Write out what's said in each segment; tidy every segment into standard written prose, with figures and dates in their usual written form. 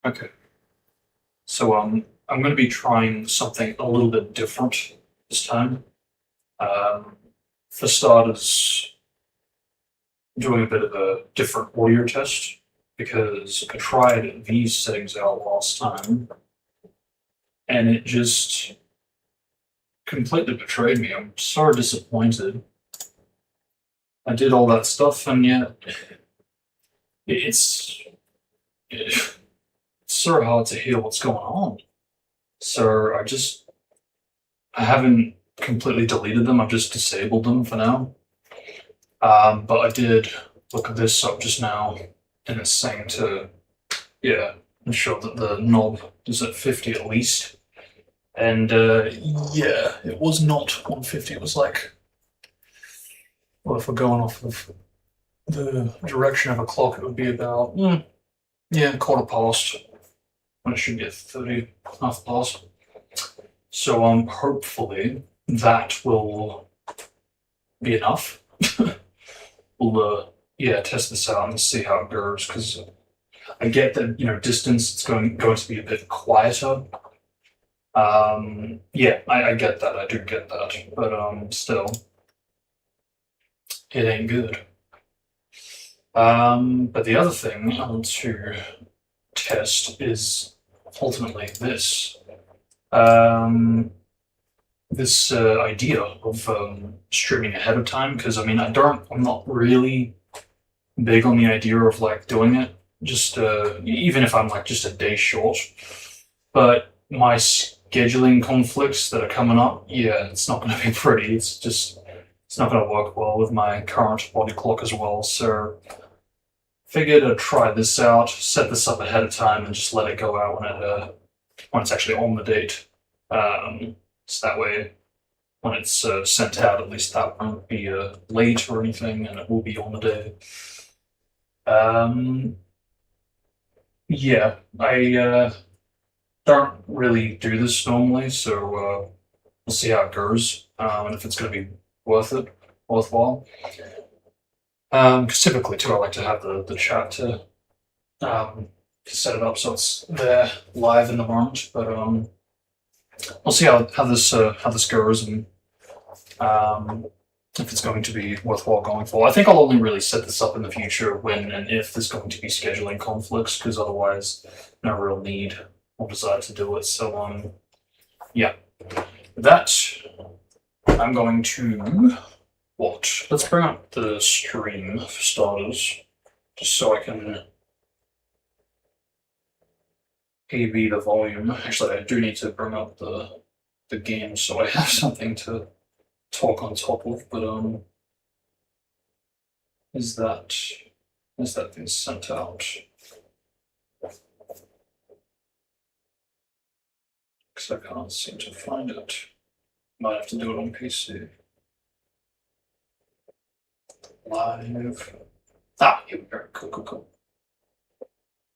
Okay. So I'm going to be trying something a little bit different this time. For starters, doing a bit of a different audio test because I tried these settings out last time and it just completely betrayed me. I'm so disappointed. I did all that stuff and yet it's it's so hard to hear what's going on. So I haven't completely deleted them. I've just disabled them for now. But I did look at this up just now, and it's saying to, yeah, ensure that the knob is at 50 at least. And yeah, it was not 150. It was like, well, if we're going off of the direction of a clock, it would be about, yeah, quarter past. When it should be at 30, half past. So hopefully that will be enough. We'll yeah, test this out and see how it goes because I get that distance it's going to be a bit quieter. Yeah, I get that. I do get that, but still, it ain't good. But the other thing I want to test is ultimately this. This idea of streaming ahead of time because I mean I'm not really big on the idea of like doing it just even if I'm like just a day short, but my scheduling conflicts that are coming up, yeah, it's not going to be pretty. It's not going to work well with my current body clock as well. So figured I'd try this out, set this up ahead of time, and just let it go out when it's actually on the date. So that way, when it's sent out, at least that won't be late or anything, and it will be on the day. Yeah, I don't really do this normally, so we'll see how it goes, and if it's going to be worthwhile. Because typically, too, I like to have the chat to set it up so it's there live in the moment, but we'll see how this goes and if it's going to be worthwhile going for. I think I'll only really set this up in the future when and if there's going to be scheduling conflicts, because otherwise, no real need or desire to do it. So yeah, that I'm going to watch. Let's bring up the stream for starters, just so I can A/B the volume. Actually, I do need to bring up the game so I have something to talk on top of. But is that thing sent out? Because I can't seem to find it. Might have to do it on PC. Live. Ah, here we go. Cool.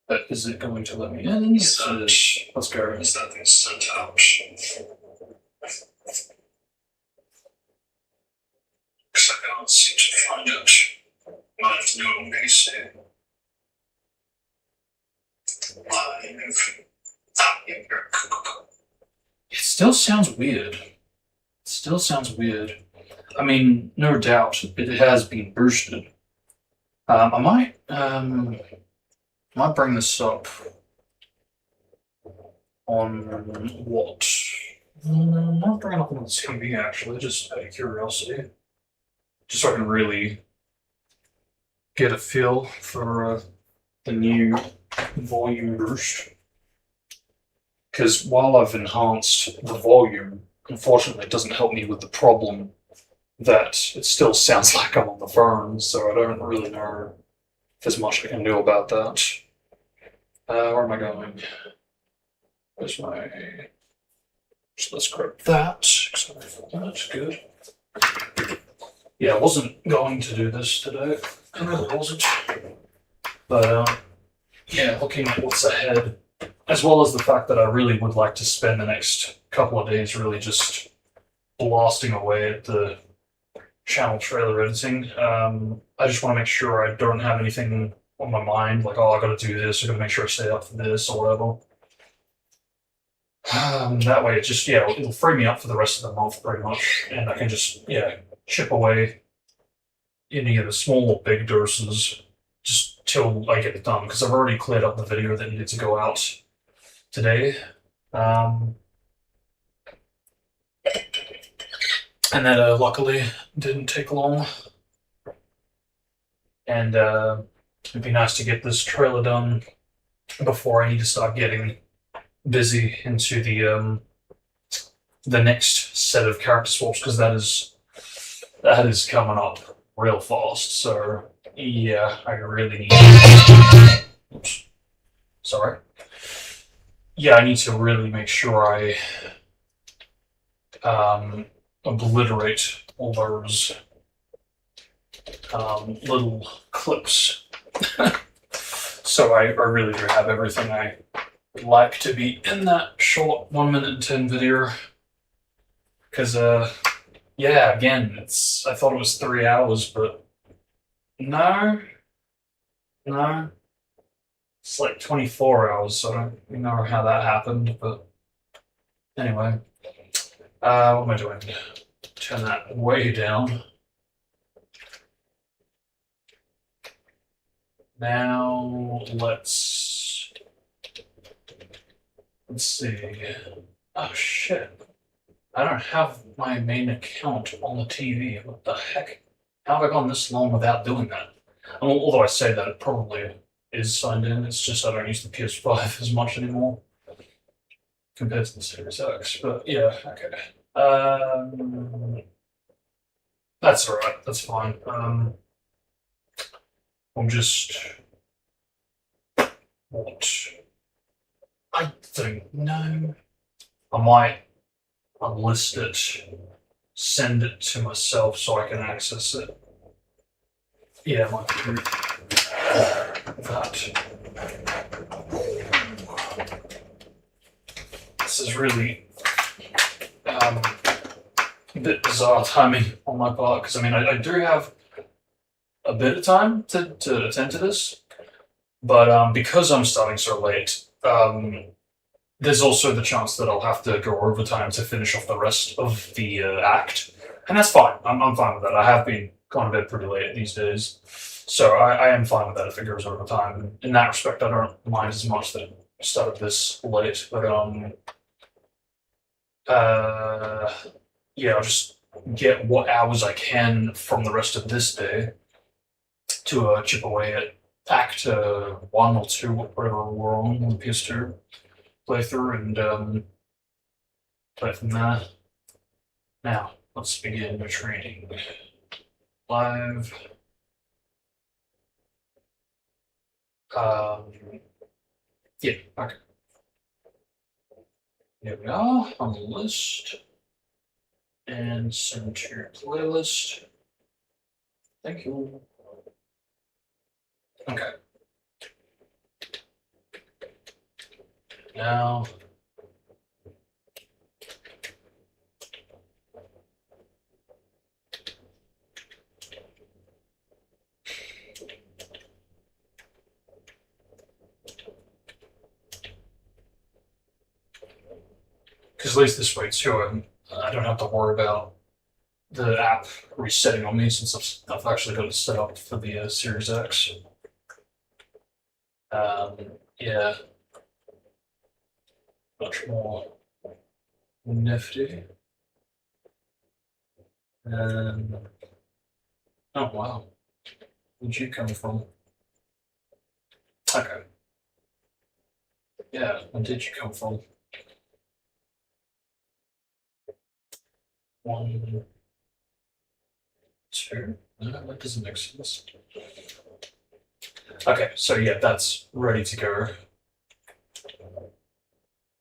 But is it going to let me in? Yes, it is. Let's go. Is that thing sent out? Because I can't seem to find it. Might have to do it on PC. Live. Ah, here we go. Cool. It still sounds weird. I mean, no doubt it has been boosted. I might bring this up on what? I might bring it up on the TV actually, just out of curiosity, just so I can really get a feel for the new volume boost. Because while I've enhanced the volume, unfortunately, it doesn't help me with the problem that it still sounds like I'm on the phone, so I don't really know if there's much I can do about that. Where am I going? Where's my... So let's grab that. That's good. Yeah, I wasn't going to do this today. I really wasn't. But yeah, looking at what's ahead, as well as the fact that I really would like to spend the next couple of days really just blasting away at the channel trailer editing. I just want to make sure I don't have anything on my mind, like, oh, I got to do this, I got to make sure I stay up for this or whatever. That way, it just it'll free me up for the rest of the month pretty much, and I can just chip away any of the small or big doses just till I get it done because I've already cleared up the video that needed to go out today. And that luckily didn't take long. And it'd be nice to get this trailer done before I need to start getting busy into the next set of character swaps because that is coming up real fast. So yeah, I really need. Oops, sorry. Yeah, I need to really make sure I obliterate all those little clips. So I really do have everything I would like to be in that short 1 minute and 10 video. Because, again, I thought it was 3 hours, but no. It's like 24 hours, so I don't know how that happened, but anyway. What am I doing? Turn that way down. Now let's see. Oh shit. I don't have my main account on the TV. What the heck? How have I gone this long without doing that? Although I say that it probably is signed in, it's just I don't use the PS5 as much anymore compared to the Series X. But yeah, okay. That's alright, that's fine. I'm just what I don't know. I might unlist it, send it to myself so I can access it. Yeah, I might do that. This is really a bit bizarre timing on my part because I do have a bit of time to attend to this, but because I'm starting so late, there's also the chance that I'll have to go overtime to finish off the rest of the act, and that's fine. I'm fine with that. I have been going to bed pretty late these days, so I am fine with that if it goes overtime. In that respect, I don't mind as much that it started this late, but I'll just get what hours I can from the rest of this day to chip away at Act 1 or 2, whatever we're on the PS2 playthrough, and play from there. Now, let's begin the training. Live. Yeah, okay. Here we are on the list. And send to your playlist. Thank you. Okay. Now, because at least this way too, I don't have to worry about the app resetting on me since I've actually got it set up for the Series X. Yeah, much more nifty. And oh wow, where'd you come from? Okay. Yeah, where did you come from? 1, 2. No, that doesn't make sense. Okay, so yeah, that's ready to go.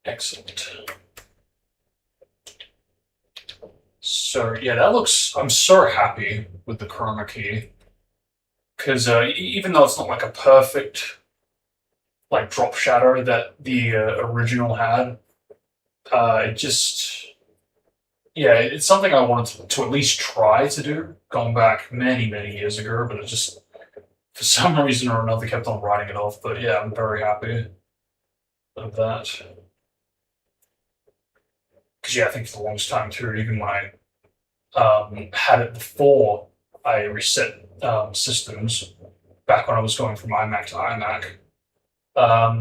Excellent. So yeah, that looks. I'm so happy with the chroma key because even though it's not like a perfect like drop shadow that the original had, it just. Yeah, it's something I wanted to at least try to do, going back many, many years ago, but it just for some reason or another, kept on writing it off. But yeah, I'm very happy with that. Because yeah, I think for the longest time too, even when I had it before I reset systems, back when I was going from iMac to iMac,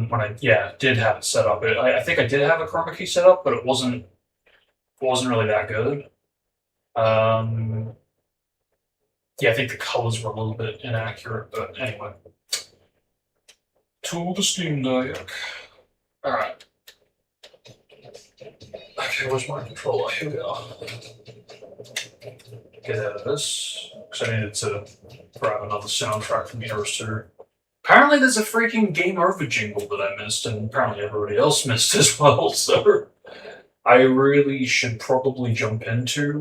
when I did have it set up, I think I did have a chroma key set up, but it wasn't really that good. Yeah, I think the colors were a little bit inaccurate, but anyway. To the Steam Deck. Alright. Okay, where's my controller? Here we are. Get out of this, because I needed to grab another soundtrack from Heroes 2. Apparently there's a freaking Game Over jingle that I missed, and apparently everybody else missed as well, so I really should probably jump into,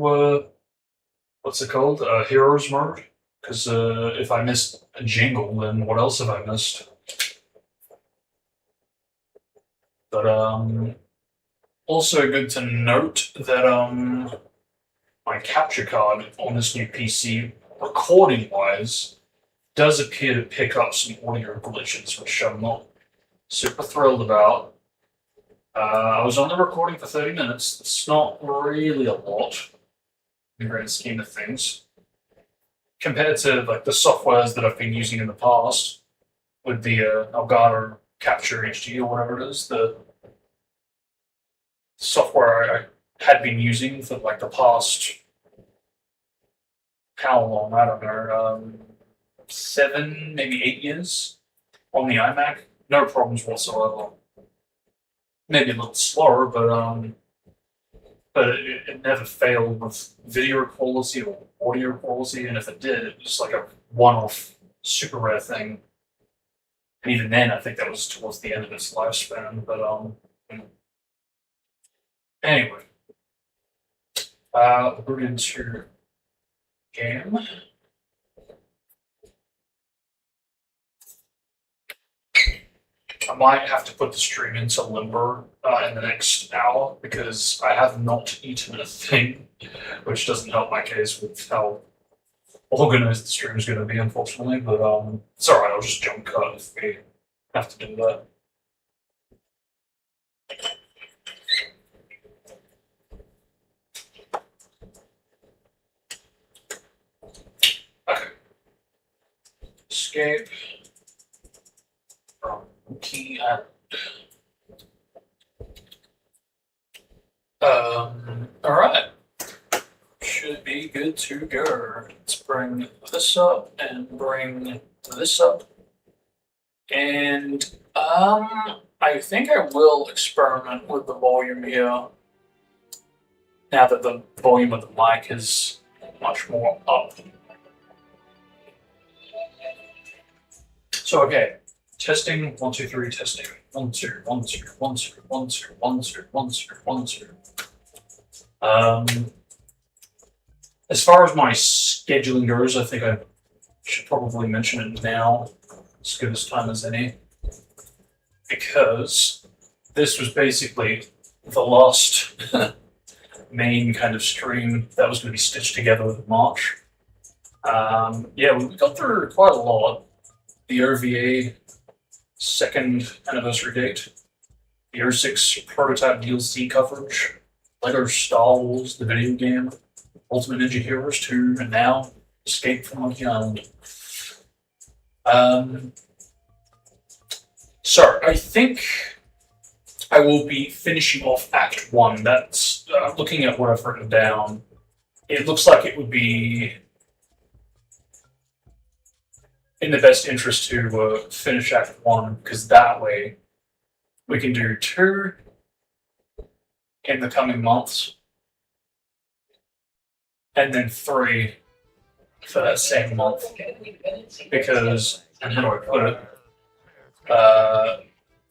what's it called? Heroes mode? Because if I missed a jingle, then what else have I missed? But also good to note that my capture card on this new PC, recording-wise, does appear to pick up some audio glitches, which I'm not super thrilled about. I was on the recording for 30 minutes. It's not really a lot in the grand scheme of things. Compared to like the softwares that I've been using in the past, with the Elgato Capture HD or whatever it is, the software I had been using for like the past, how long, I don't know, 7, maybe 8 years on the iMac. No problems whatsoever. Maybe a little slower, but it never failed with video quality or audio quality, and if it did, it was like a one-off, super rare thing. And even then, I think that was towards the end of its lifespan. But anyway, we're into game. I might have to put the stream into limber in the next hour because I have not eaten a thing, which doesn't help my case with how organized the stream is going to be, unfortunately. But it's alright, I'll just jump cut if we have to do that. Okay. Escape from key and alright. Should be good to go. Let's bring this up and bring this up. And I think I will experiment with the volume here now that the volume of the mic is much more up. So okay. Testing, 1, 2, 3, testing. 1, 2, 1, 2, 1, 2, 1, 2, 1, 2, 1, 2, 1, 2. As far as my scheduling goes, I think I should probably mention it now, as good as time as any, because this was basically the last main kind of stream that was going to be stitched together with March. Yeah, we got through quite a lot. The OVA second anniversary date, the 06 prototype DLC coverage, LEGO Star Wars, the video game, Ultimate Ninja Heroes 2, and now Escape from Monkey Island. So I think I will be finishing off Act 1. That's, looking at what I've written down, it looks like it would be in the best interest to finish Act 1, because that way we can do 2 in the coming months, and then 3 for that same month. Because, and how do I put it?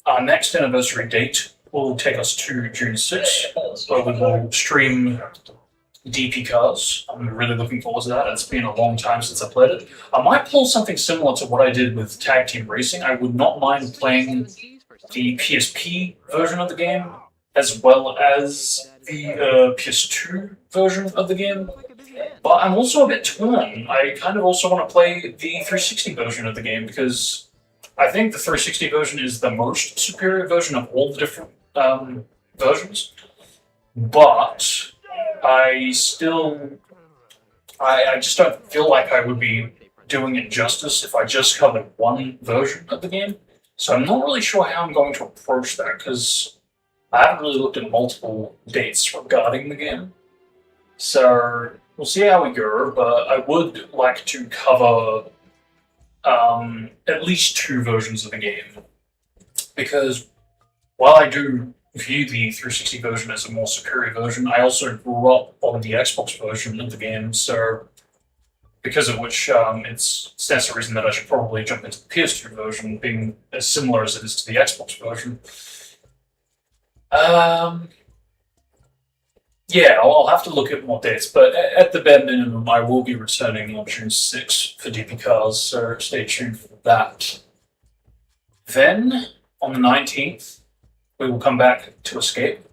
Our next anniversary date will take us to June 6th, where we will stream DP Cars. I'm really looking forward to that. It's been a long time since I played it. I might pull something similar to what I did with Tag Team Racing. I would not mind playing the PSP version of the game as well as the PS2 version of the game. But I'm also a bit torn. I kind of also want to play the 360 version of the game because I think the 360 version is the most superior version of all the different versions. But I still, I just don't feel like I would be doing it justice if I just covered one version of the game. So I'm not really sure how I'm going to approach that because I haven't really looked at multiple dates regarding the game. So we'll see how we go, but I would like to cover at least two versions of the game. Because while I do view the 360 version as a more superior version, I also grew up on the Xbox version of the game, so because of which it stands to reason that I should probably jump into the PS2 version, being as similar as it is to the Xbox version. Yeah, I'll have to look at more dates, but at the bare minimum, I will be returning on June 6th for DP Cars, so stay tuned for that. Then, on the 19th, we will come back to Escape,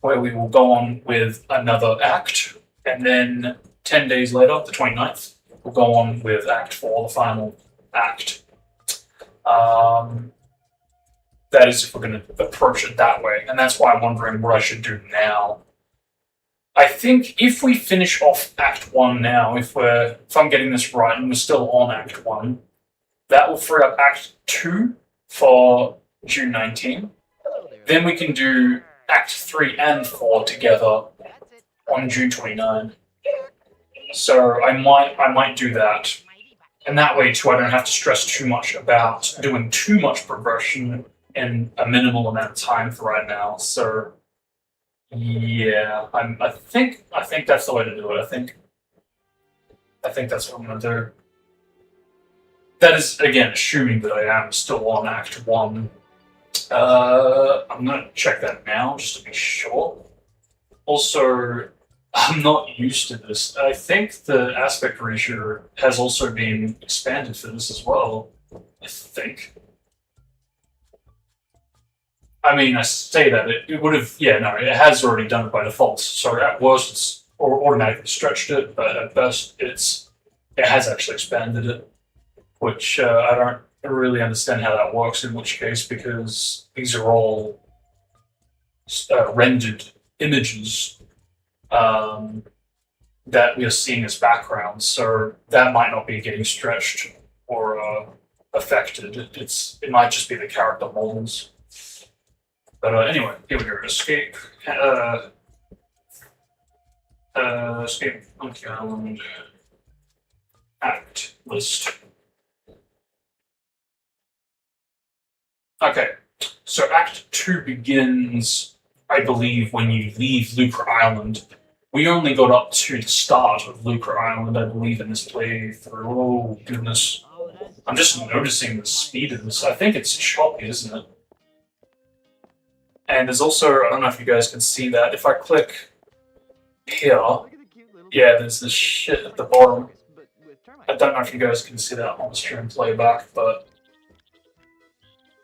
where we will go on with another act, and then 10 days later, the 29th, we'll go on with Act 4, the final act. That is if we're going to approach it that way, and that's why I'm wondering what I should do now. I think if we finish off Act 1 now, if I'm getting this right and we're still on Act 1, that will free up Act 2 for June 19. Then we can do Act 3 and 4 together on June 29. So I might do that. And that way too I don't have to stress too much about doing too much progression in a minimal amount of time for right now. So yeah, I think that's the way to do it. I think that's what I'm gonna do. That is again assuming that I am still on Act 1. I'm gonna check that now just to be sure. Also, I'm not used to this. I think the aspect ratio has also been expanded for this as well. I think. I mean, I say that it would have. Yeah, no, it has already done it by default. So at worst, it's automatically stretched it, but at best, it has actually expanded it, which I don't really understand how that works. In which case, because these are all rendered images that we are seeing as backgrounds, so that might not be getting stretched or affected. It might just be the character models. But anyway, here we go. Escape. Escape Monkey Island. Act list. Okay, so Act 2 begins, I believe, when you leave Lucre Island. We only got up to the start of Lucre Island, I believe, in this playthrough. Oh, goodness. I'm just noticing the speed of this. I think it's choppy, isn't it? And there's also, I don't know if you guys can see that, if I click here, yeah, there's this shit at the bottom. I don't know if you guys can see that on the stream playback, but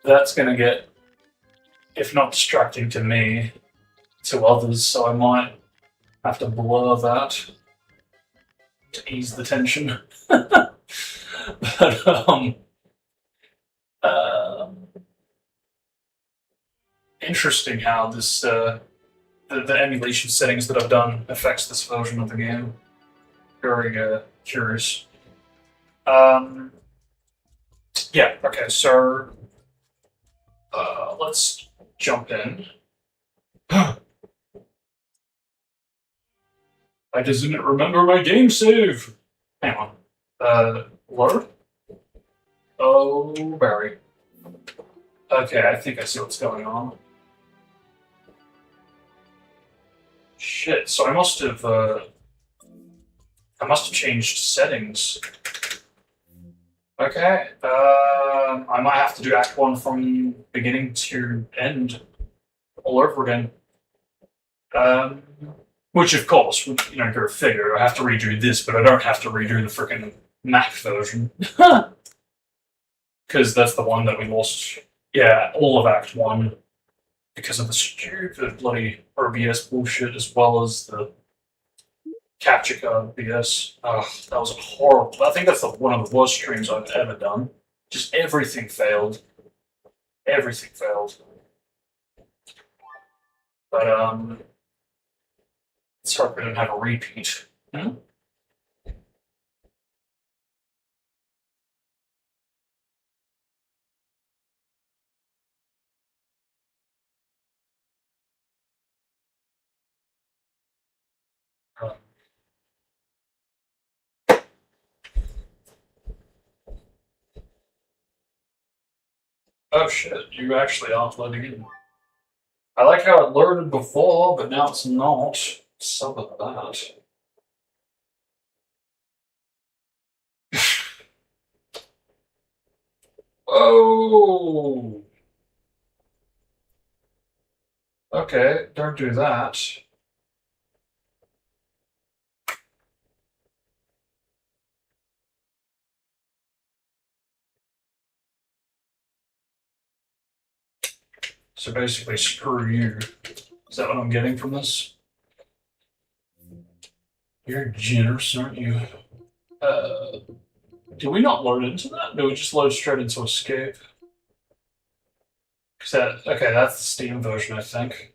that's going to get, if not distracting to me, to others, so I might have to blur that to ease the tension. But, interesting how this the emulation settings that I've done affects this version of the game. Very curious. Yeah, okay, so let's jump in. I didn't remember my game save. Hang on. Load? Oh, Barry. Okay, I think I see what's going on. Shit, so I must have changed settings. Okay, I might have to do Act 1 from beginning to end all over again. Which, of course, would, go figure. I have to redo this, but I don't have to redo the freaking Mac version. Because that's the one that we lost. Yeah, all of Act 1. Because of the stupid bloody OBS bullshit, as well as the capture card BS. That was horrible. I think that's one of the worst streams I've ever done. Just everything failed. Everything failed. But let's hope we don't have a repeat. Hmm? Oh shit, you actually aren't loading in. I like how it loaded before, but now it's not. Some of that. Oh! Okay, don't do that. So basically, screw you. Is that what I'm getting from this? You're generous, aren't you? Do we not load into that? No, we just load straight into escape. Okay, that's the Steam version, I think.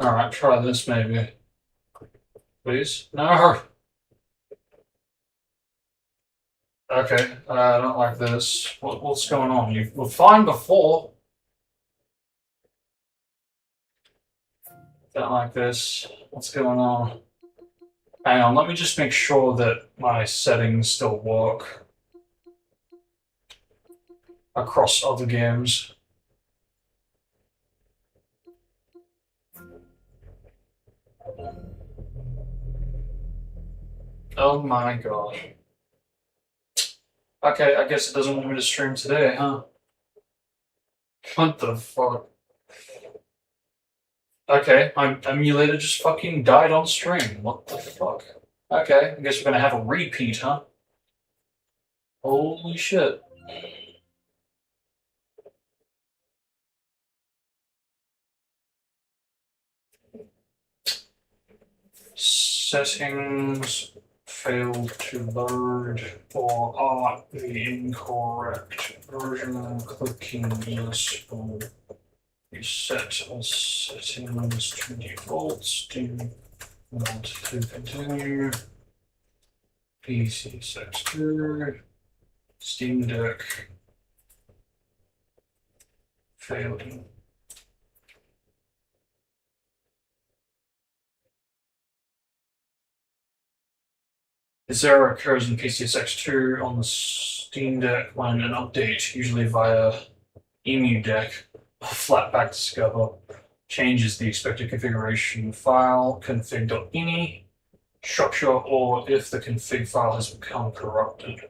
Alright, try this maybe. Please? No! Okay, I don't like this. What's going on? You were fine before. Don't like this. What's going on? Hang on, let me just make sure that my settings still work across other games. Oh my god. Okay, I guess it doesn't want me to stream today, huh? What the fuck? Okay, my emulator just fucking died on stream. What the fuck? Okay, I guess we're gonna have a repeat, huh? Holy shit. Settings failed to load or are the incorrect version. Clicking yes will reset all settings to defaults. Do want to continue. PC sector. Steam Deck. Failed. This error occurs in PCSX2 on the Steam Deck when an update, usually via EMU Deck, Flatpak Discover, changes the expected configuration file, config.ini, structure, or if the config file has become corrupted.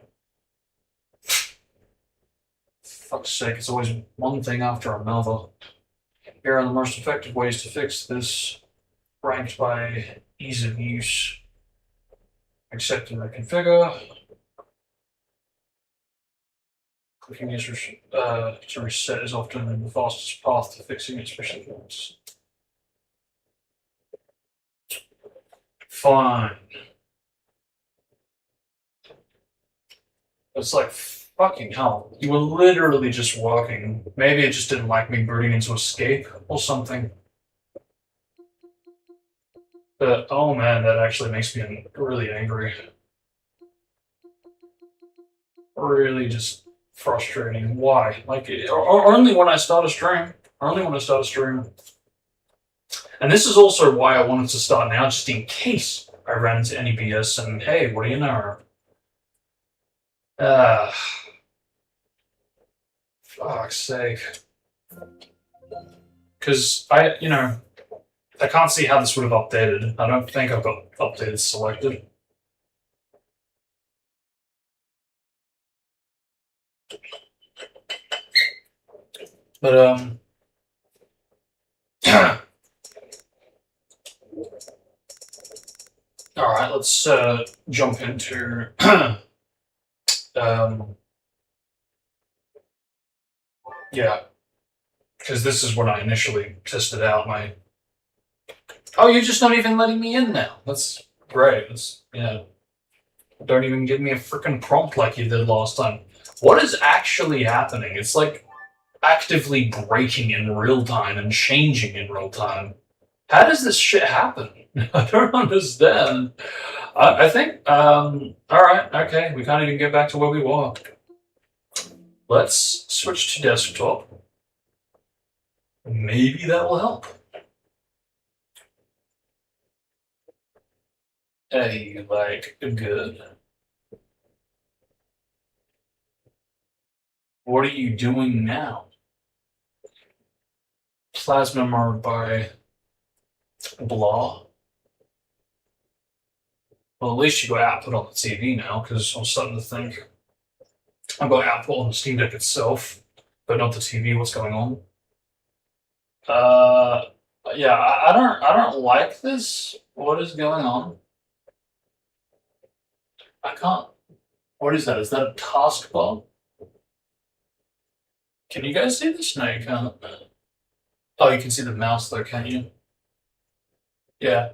Fuck's sake, it's always one thing after another. Here are the most effective ways to fix this, ranked by ease of use. Accept and reconfigure. Clicking yes to reset is often the fastest path to fixing it, especially once. Fine. It's like, fucking hell. You were literally just working. Maybe it just didn't like me booting into escape or something. But, oh man, that actually makes me really angry. Really just frustrating. Why? Like, only when I start a stream. Only when I start a stream. And this is also why I wanted to start now, just in case I ran into any BS and, hey, what do you know? Fuck's sake. Because I can't see how this would have updated. I don't think I've got updated selected. But, alright, let's jump into yeah, because this is when I initially tested out my. Oh, you're just not even letting me in now. That's great. Yeah. Don't even give me a freaking prompt like you did last time. What is actually happening? It's like actively breaking in real time and changing in real time. How does this shit happen? I don't understand. I think, alright, okay, we can't even get back to where we were. Let's switch to desktop. Maybe that will help. Hey, like, good. What are you doing now? Plasma marked by blah. Well, at least you got output on the TV now, because I'm starting to think I've got output on the Steam Deck itself, but not the TV. What's going on? Yeah, I don't like this. What is going on? I can't. What is that? Is that a taskbar? Can you guys see this? No, you can't. Oh, you can see the mouse though, can't you? Yeah.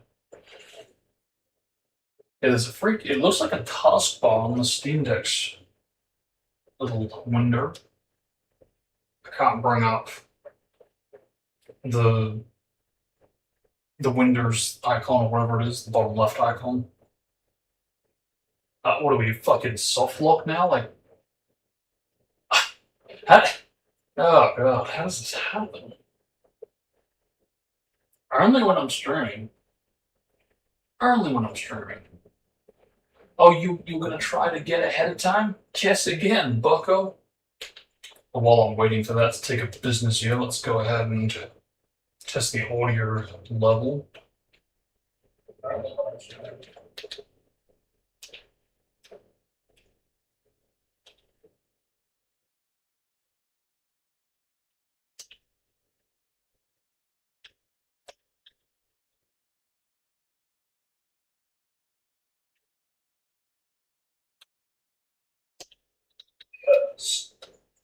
Yeah, there's a freak. It looks like a taskbar on the Steam Deck's little window. I can't bring up the Windows icon or whatever it is, the bottom left icon. What are we, fucking soft lock now? Like, how, oh god, how does this happen? Only when I'm streaming. Only when I'm streaming. Oh, you're gonna try to get ahead of time? Guess again, bucko. Well, while I'm waiting for that to take a business year, let's go ahead and test the audio level.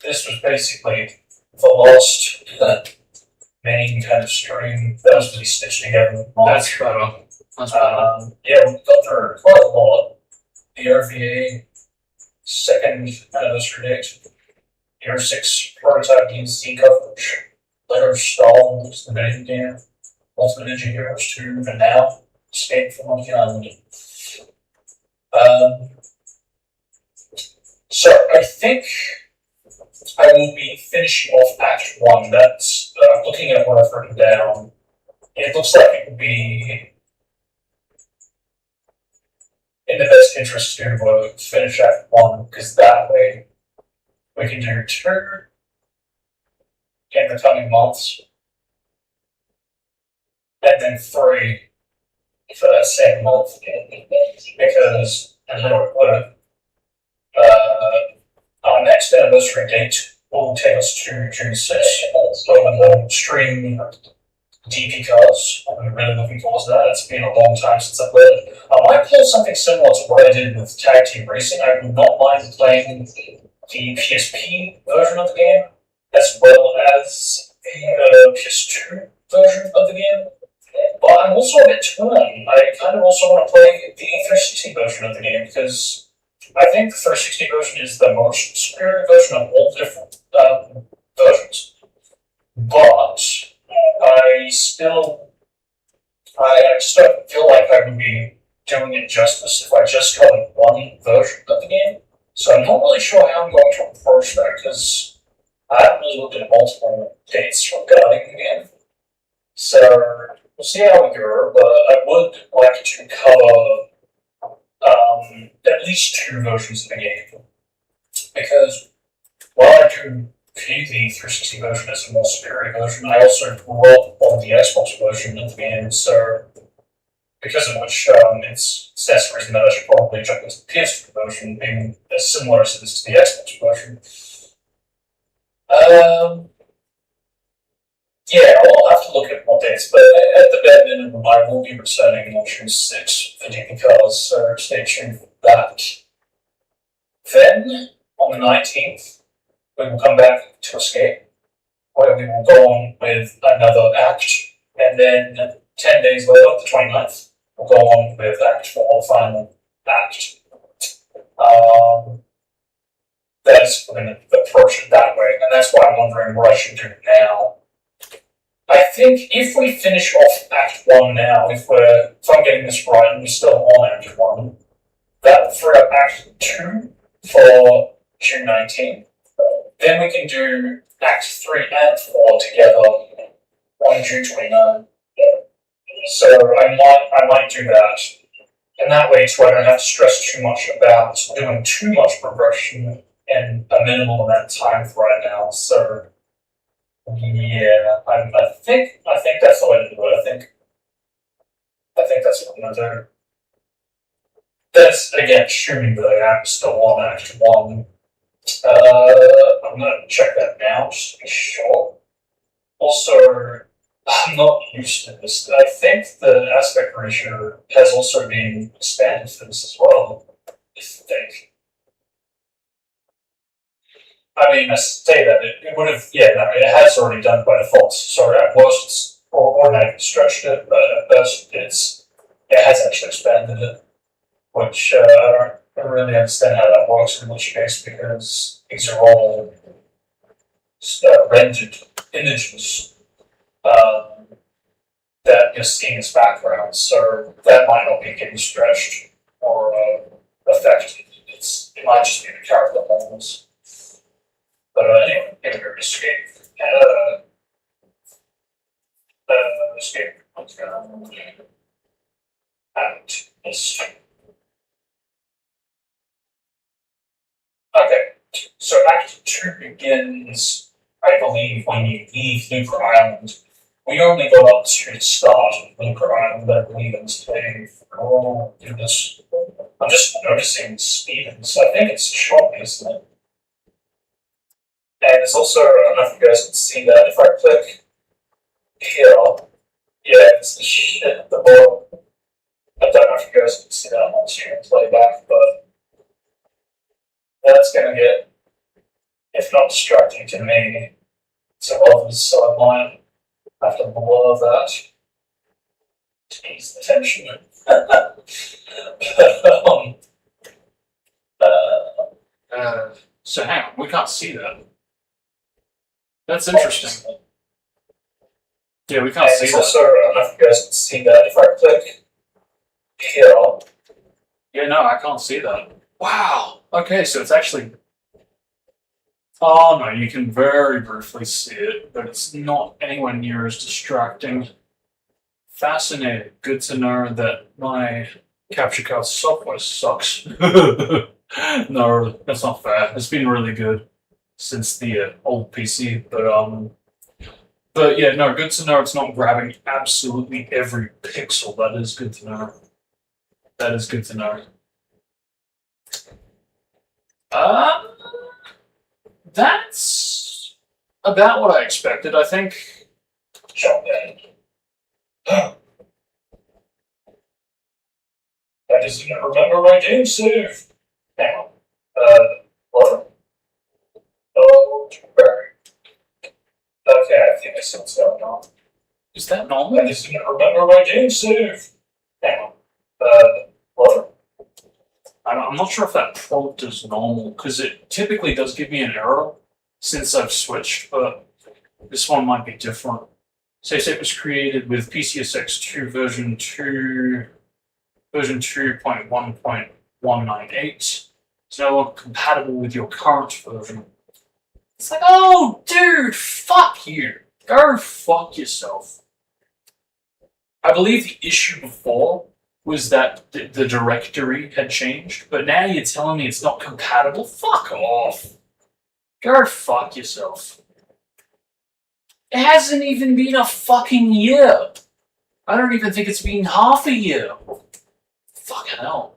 This was basically the last main kind of stream that was really stitched together with March. That's better. That's better. Yeah, we've got through quite a lot. The RVA second anniversary date. Year 6 prototype DNC coverage. Letter of Stalin, the main game. Ultimate Ninja Heroes 2, and now Escape from Monkey Island. So I think I will be finishing off Act 1. That's looking at what I've written down. It looks like it would be in the best interest to finish Act 1, because that way we can do 2 in the coming months, and then 3 for that same month, because our next anniversary date will take us to June 6th, when we'll stream DP Cars. I'm really looking forward to that. It's been a long time since I've played it. I might play something similar to what I did with Tag Team Racing. I would not mind playing the PSP version of the game, as well as the PS2 version of the game. But I'm also a bit torn. I kind of also want to play the 360 version of the game, because I think the 360 version is the most superior version of all different versions. But I still don't feel like I would be doing it justice if I just got one version of the game. So I'm not really sure how I'm going to approach that, because I haven't really looked at multiple dates regarding the game. So we'll see how we go, but I would like to cover at least 2 versions of the game. Because while I do view the 360 version as a more superior version, I also grew up on the Xbox version of the game, so because of which that's the reason that I should probably jump into the PS2 version, being as similar as it is to the Xbox version. Yeah, I'll have to look at what dates, but at the bare minimum, I will be returning on June 6th for DP Cars, so stay tuned for that. Then, on the 19th, we will come back to Escape, where we will go on with another act, and then 10 days later, the 29th, we'll go on with Act 4, final act. That's we're going to approach it that way, and that's why I'm wondering what I should do now. I think if we finish off Act 1 now, if I'm getting this right and we're still on Act 1, that will free up Act 2 for June 19th. Then we can do Act 3 and 4 together on June 29th. So I might do that. And that way, so I don't have to stress too much about doing too much progression in a minimal amount of time for right now. So yeah, I think that's the way to do it. I think that's what I'm gonna do. That's again assuming that I am still on Act 1. I'm gonna check that now just to be sure. Also, I'm not used to this. I think the aspect ratio has also been expanded for this as well. I think. I mean, I say that it would have, yeah, no, it has already done by default. Sorry, at worst it's automatically stretched it, but at best it has actually expanded it, which I don't really understand how that works in which case because these are all rendered images that you're seeing as background, so that might not be getting stretched or affected. It might just be the character models. But anyway, here escape. Escape. And escape. Okay, so Act 2 begins, I believe, when you leave Lucre Island. We only got up to the start of Lucre Island, I believe, and today. Oh, goodness. I'm just noticing speed, so I think it's short, isn't it? And there's also, I don't know if you guys can see that, if I click here, yeah, it's the shit at the bottom. I don't know if you guys can see that on screen playback, but that's going to get, if not distracting to me, to others, so I might have to blur that to ease the tension. So hang on, we can't see that. That's interesting. Yeah, we can't see that. Also, I don't know if you guys can see that. If I click here. Yeah, no, I can't see that. Wow. Okay, so it's actually. Oh no, you can very briefly see it, but it's not anywhere near as distracting. Fascinating. Good to know that my capture card software sucks. No, that's not fair. It's been really good since the old PC, but yeah, no, good to know it's not grabbing absolutely every pixel. That is good to know. That is good to know. That's about what I expected, I think. Jump in. I just didn't remember my game save. Hang on. What? Oh, okay, I think I see what's going on. Is that normal? I just didn't remember my game save. Hang on. What? I'm not sure if that prompt is normal, because it typically does give me an error since I've switched, but this one might be different. Safe was created with PCSX2 version 2.1.198. It's no longer compatible with your current version. It's like, oh, dude, fuck you. Go fuck yourself. I believe the issue before was that the directory had changed, but now you're telling me it's not compatible? Fuck off. Go fuck yourself. It hasn't even been a fucking year. I don't even think it's been half a year. Fucking hell.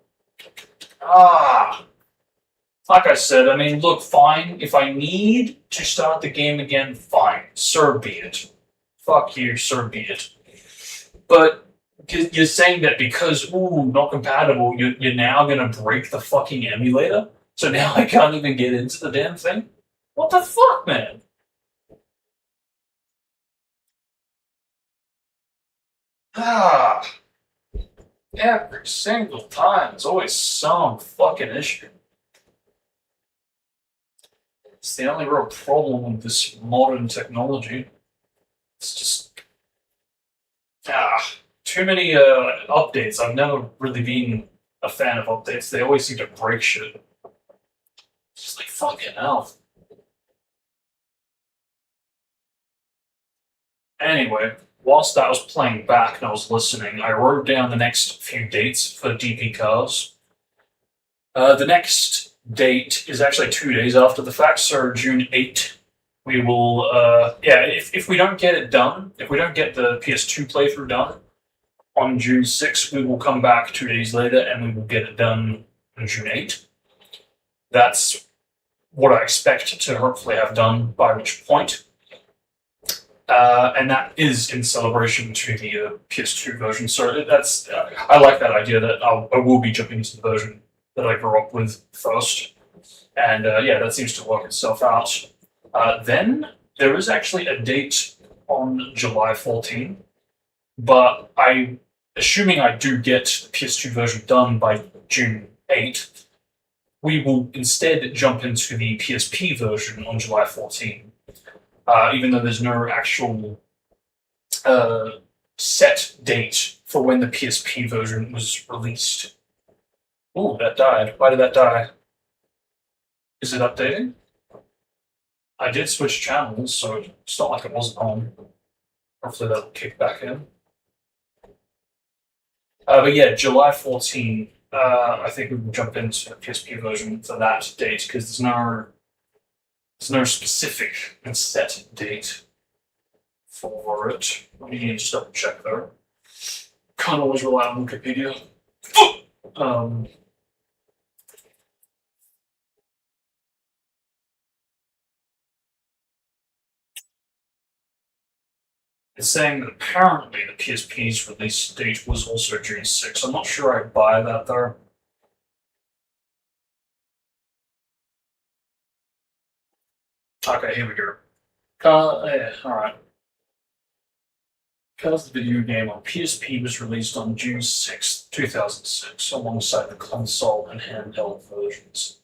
Like I said, I mean, look, fine. If I need to start the game again, fine. So be it. Fuck you, so be it. But you're saying that because, not compatible, you're now going to break the fucking emulator? So now I can't even get into the damn thing? What the fuck, man? Every single time. There's always some fucking issue. It's the only real problem with this modern technology. It's just too many updates. I've never really been a fan of updates. They always seem to break shit. It's just like fucking hell. Anyway, whilst I was playing back and I was listening, I wrote down the next few dates for DP cars. The next date is actually 2 days after the fact, so June 8th. We will, if we don't get it done, if we don't get the PS2 playthrough done on June 6th, we will come back 2 days later and we will get it done on June 8th. That's what I expect to hopefully have done by which point. And that is in celebration to the PS2 version. So that's I like that idea that I will be jumping into the version that I grew up with first. And that seems to work itself out. Then there is actually a date on July 14, but assuming I do get the PS2 version done by June 8th, we will instead jump into the PSP version on July 14. Even though there's no actual set date for when the PSP version was released. Oh, that died. Why did that die? Is it updating? I did switch channels, so it's not like it wasn't on. Hopefully that'll kick back in. But yeah, July 14, I think we will jump into the PSP version for that date, because there's no specific and set date for it. Let me just double check though. Can't always rely on Wikipedia. It's saying that apparently the PSP's release date was also June 6th. I'm not sure I buy that though. Okay, here we go. Alright. Because the video game on PSP was released on June 6th, 2006, alongside the console and handheld versions.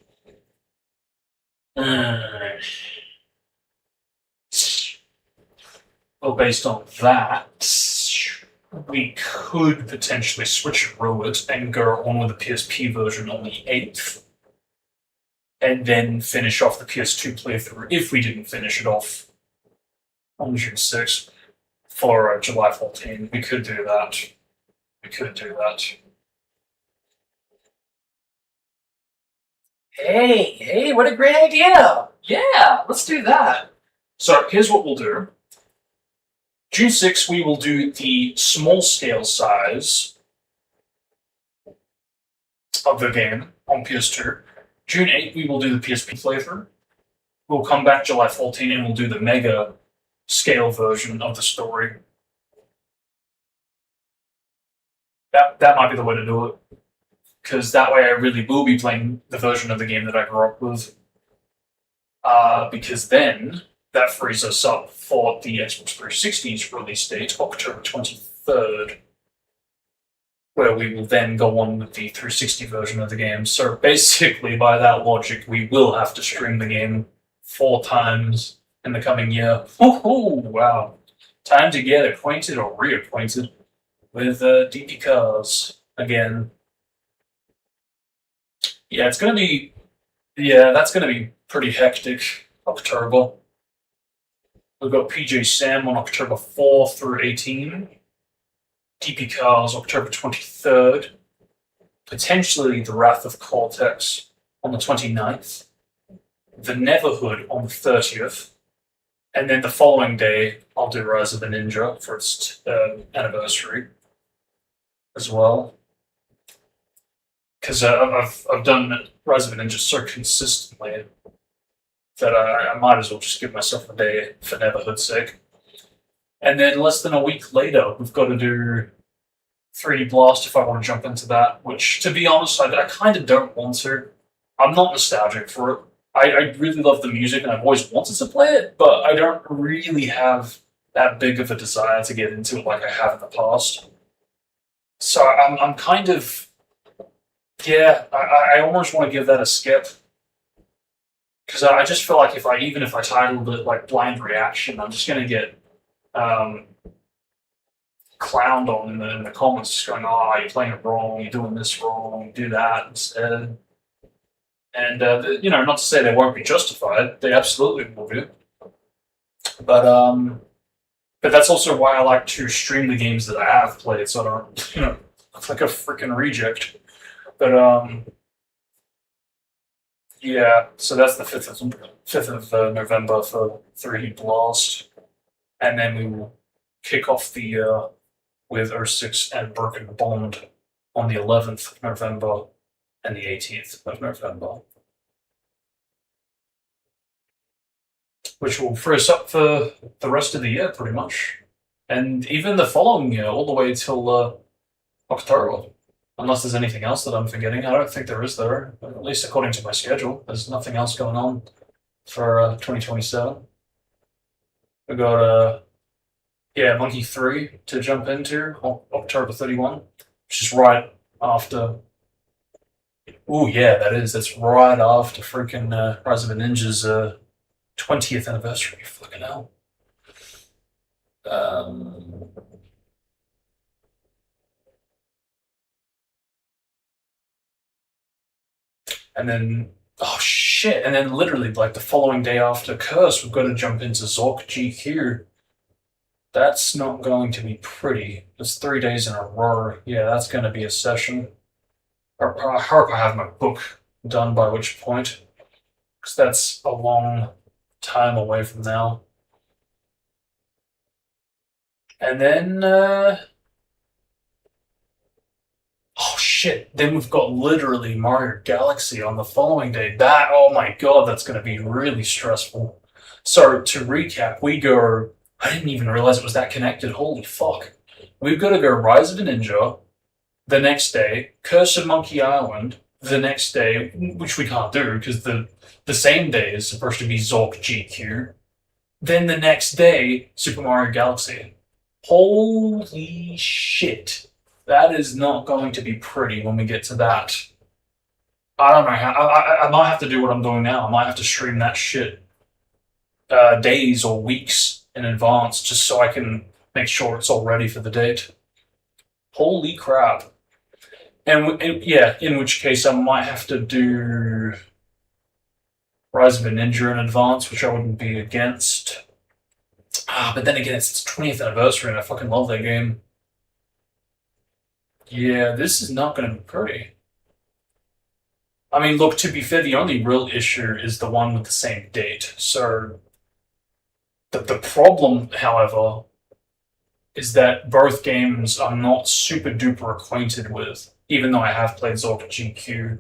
Well, based on that, we could potentially switch it and go on with the PSP version on the 8th. And then finish off the PS2 playthrough if we didn't finish it off on June 6th for July 14. We could do that. Hey, what a great idea! Yeah, let's do that. So here's what we'll do. June 6th, we will do the small scale size of the game on PS2. June 8th, we will do the PSP playthrough. We'll come back July 14 and we'll do the mega scale version of the story. That might be the way to do it. Because that way I really will be playing the version of the game that I grew up with. Because then that frees us up for the Xbox 360's release date, October 23rd. Where we will then go on with the 360 version of the game. So basically, by that logic, we will have to stream the game 4 times in the coming year. Wow. Time to get acquainted or reacquainted with DP cars again. Yeah, that's going to be pretty hectic, October. We've got PJ Sam on October 4th through 18. DP Cars, October 23rd. Potentially The Wrath of Cortex on the 29th. The Neverhood on the 30th. And then the following day, I'll do Rise of the Ninja for its anniversary as well. Because I've done Rise of the Ninja so consistently that I might as well just give myself a day for Neverhood's sake. And then less than a week later, we've got to do 3D Blast if I want to jump into that, which, to be honest, I kind of don't want to. I'm not nostalgic for it. I really love the music and I've always wanted to play it, but I don't really have that big of a desire to get into it like I have in the past. So I'm kind of, yeah, I almost want to give that a skip. Because I just feel like even if I titled it like blind reaction, I'm just gonna get um, clowned on in the comments, just going, "Oh, you're playing it wrong. You're doing this wrong. Do that instead." And not to say they won't be justified. They absolutely will be. But that's also why I like to stream the games that I have played, so I don't look like a freaking reject. But yeah. So that's the 5th of November for 3D Blast, and then we will kick off the year with 06 and Broken Bond on the 11th of November and the 18th of November, which will free us up for the rest of the year, pretty much. And even the following year, all the way till October. Unless there's anything else that I'm forgetting. I don't think there is, though. At least according to my schedule. There's nothing else going on for 2027. We got, Monkey 3 to jump into, October 31, which is right after. Oh, yeah, that is. That's right after freaking Rise of the Ninja's 20th anniversary. Fucking hell. And then, oh shit! And then literally, like the following day after Curse, we've got to jump into Zork GQ. That's not going to be pretty. It's 3 days in a row. Yeah, that's going to be a session. I hope I have my book done by which point, because that's a long time away from now. And then, oh shit! Then we've got literally Mario Galaxy on the following day. Oh my god, that's going to be really stressful. So to recap, we go. I didn't even realize it was that connected. Holy fuck! We've got to go Rise of the Ninja the next day, Curse of Monkey Island the next day, which we can't do because the same day is supposed to be Zork GQ. Then the next day, Super Mario Galaxy. Holy shit! That is not going to be pretty when we get to that. I don't know how. I might have to do what I'm doing now. I might have to stream that shit days or weeks in advance just so I can make sure it's all ready for the date. Holy crap. And yeah, in which case I might have to do Rise of a Ninja in advance, which I wouldn't be against. But then again, it's its 20th anniversary and I fucking love that game. Yeah, this is not going to be pretty. I mean, look, to be fair, the only real issue is the one with the same date. So the problem, however, is that both games I'm not super duper acquainted with, even though I have played Zork GQ.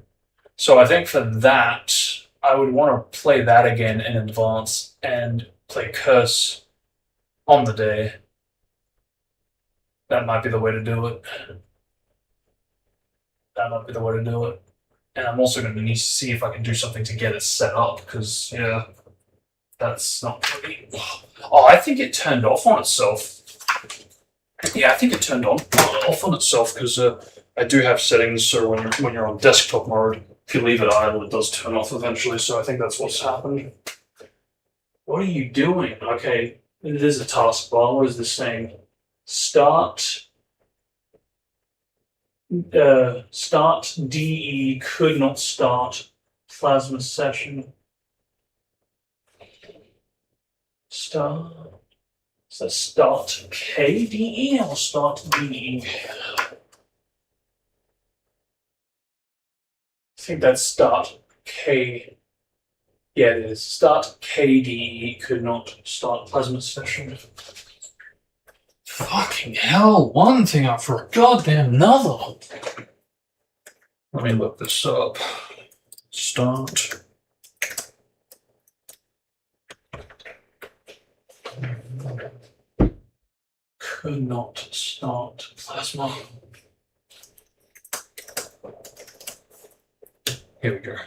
So I think for that, I would want to play that again in advance and play Curse on the day. That might be the way to do it. That might be the way to do it. And I'm also going to need to see if I can do something to get it set up, because, yeah, that's not pretty. Oh, I think it turned off on itself. Yeah, I think it turned off on itself, because I do have settings, so when you're on desktop mode, if you leave it idle, it does turn off eventually, so I think that's what's happened. What are you doing? Okay, it is a taskbar. What is this saying? Start DE could not start plasma session. Is that start KDE or start DE? I think that's start K. Yeah, it is. Start KDE could not start plasma session. Fucking hell, one thing up for a goddamn another. Let me look this up. Start. Could not start plasma. Here we go.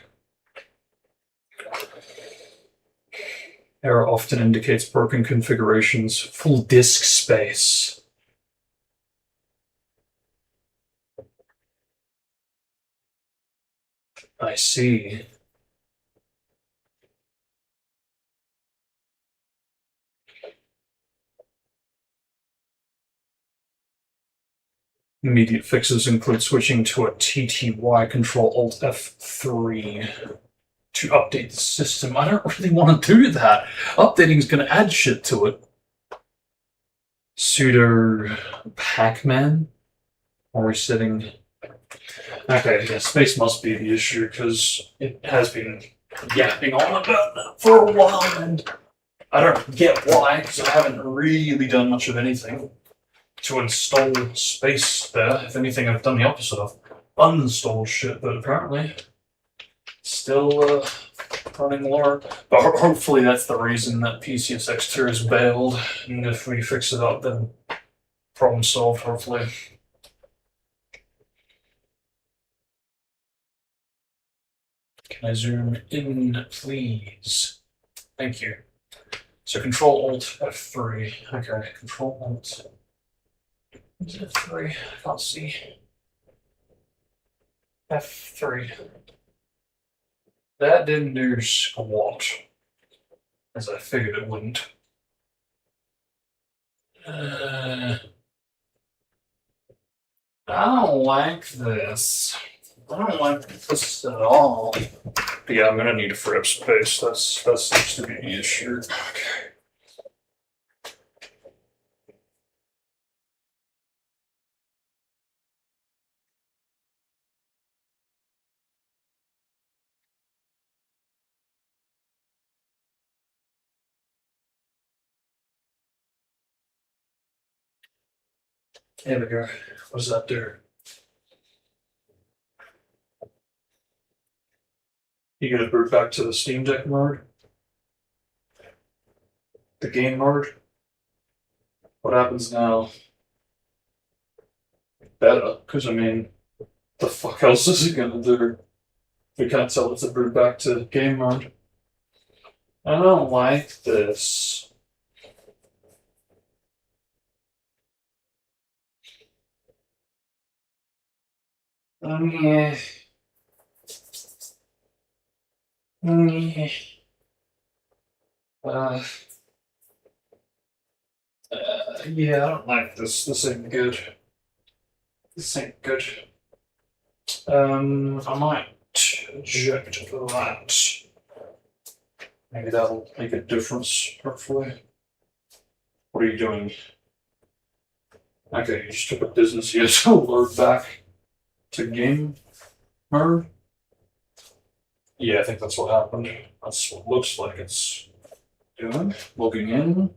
Error often indicates broken configurations, full disk space. I see. Immediate fixes include switching to a TTY Control-Alt F3 to update the system. I don't really want to do that. Updating is going to add shit to it. Sudo Pac-Man? Or resetting. Okay, yeah, space must be the issue because it has been yapping on about that for a while, and I don't get why, because I haven't really done much of anything to install space there. If anything, I've done the opposite of uninstalled shit, but apparently still running lower. But hopefully that's the reason that PCSX2 is bailed, and if we fix it up, then problem solved, hopefully. Can I zoom in, please? Thank you. So Control-Alt F3. Okay, Control-Alt. Is it F3? I can't see. F3. That didn't do squat, as I figured it wouldn't. I don't like this. I don't like this at all. But yeah, I'm gonna need to free up space. That seems to be the issue. Okay. There we go. What does that do? You gonna boot back to the Steam Deck mode? The game mode? What happens now? Better, because I mean, the fuck else is it gonna do? We can't tell it to boot back to game mode. I don't like this. Yeah. Yeah. Yeah, I don't like this. This ain't good. This ain't good. I might eject that. Maybe that'll make a difference, hopefully. What are you doing? Okay, you just took a business here to load back to game mode. Yeah, I think that's what happened. That's what it looks like it's doing. Logging in.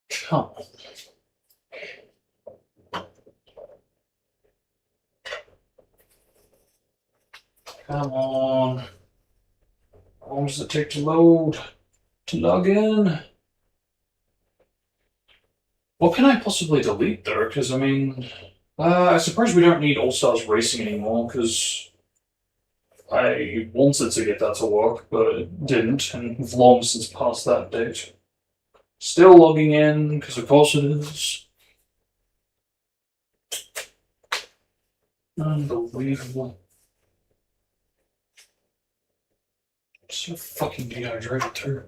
Come on. Come on. How long does it take to load? To log in? What can I possibly delete there? Because, I mean, I suppose we don't need All Stars Racing anymore, because I wanted to get that to work, but it didn't, and we've long since passed that date. Still logging in, because of course it is. Unbelievable. So fucking dehydrated too.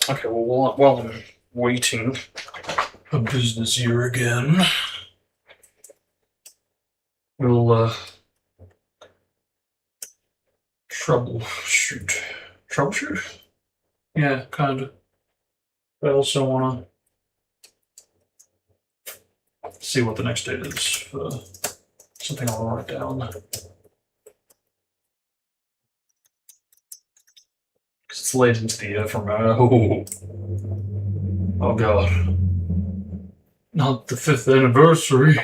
Okay, well, while I'm waiting for business here again, we'll troubleshoot. Troubleshoot? Yeah, kind of. I also want to see what the next date is for something I'll write down. Because it's late into the year for me. Oh god. Not the 5th anniversary.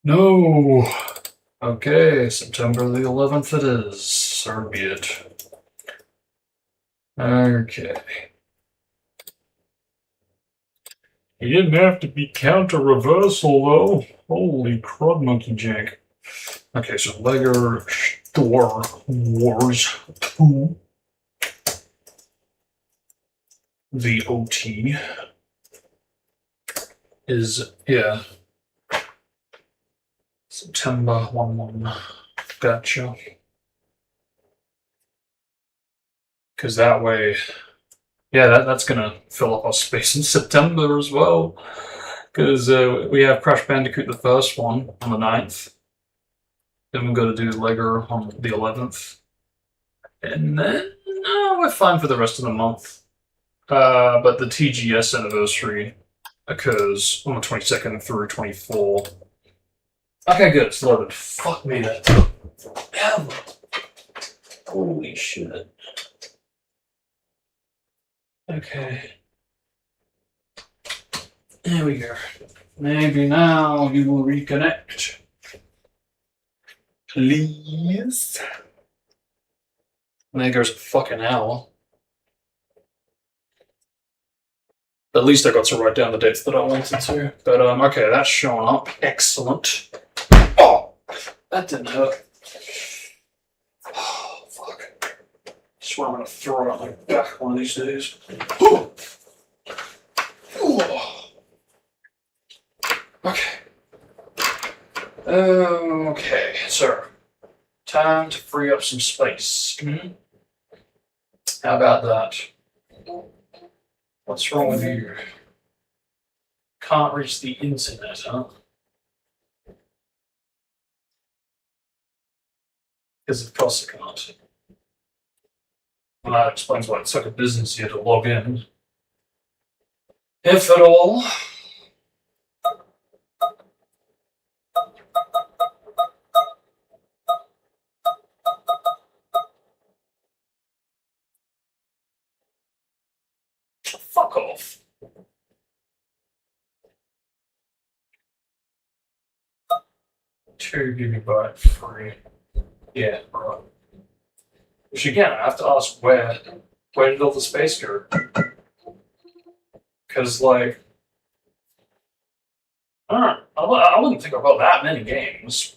No. Okay, September the 11th it is. So be it. Okay. You didn't have to be counter-reversal, though. Holy crud monkey jank. Okay, so Lego Star Wars 2. The OT. is, yeah, September 1-1. Gotcha. Because that way, yeah, that's gonna fill up our space in September as well. Because we have Crash Bandicoot the first one on the 9th. Then we've got to do Lego on the 11th. And then we're fine for the rest of the month. But the TGS anniversary occurs on the 22nd through 24. Okay, good. It's loaded. Fuck me, that took forever. Holy shit. Okay. There we go. Maybe now you will reconnect. Please. And there goes a fucking hour. At least I got to write down the dates that I wanted to. But, okay, that's showing up. Excellent. Oh! That didn't hurt. Oh, fuck. I swear I'm gonna throw it on my back one of these days. Okay. Okay, so time to free up some space. How about that? What's wrong with you? Can't reach the internet, huh? Because of course I can't. Well, that explains why it took a business year to log in. If at all. Fuck off. $2 GB free. Yeah, right. Which again, I have to ask where did all the space go? Because, like, I wouldn't think I've got that many games.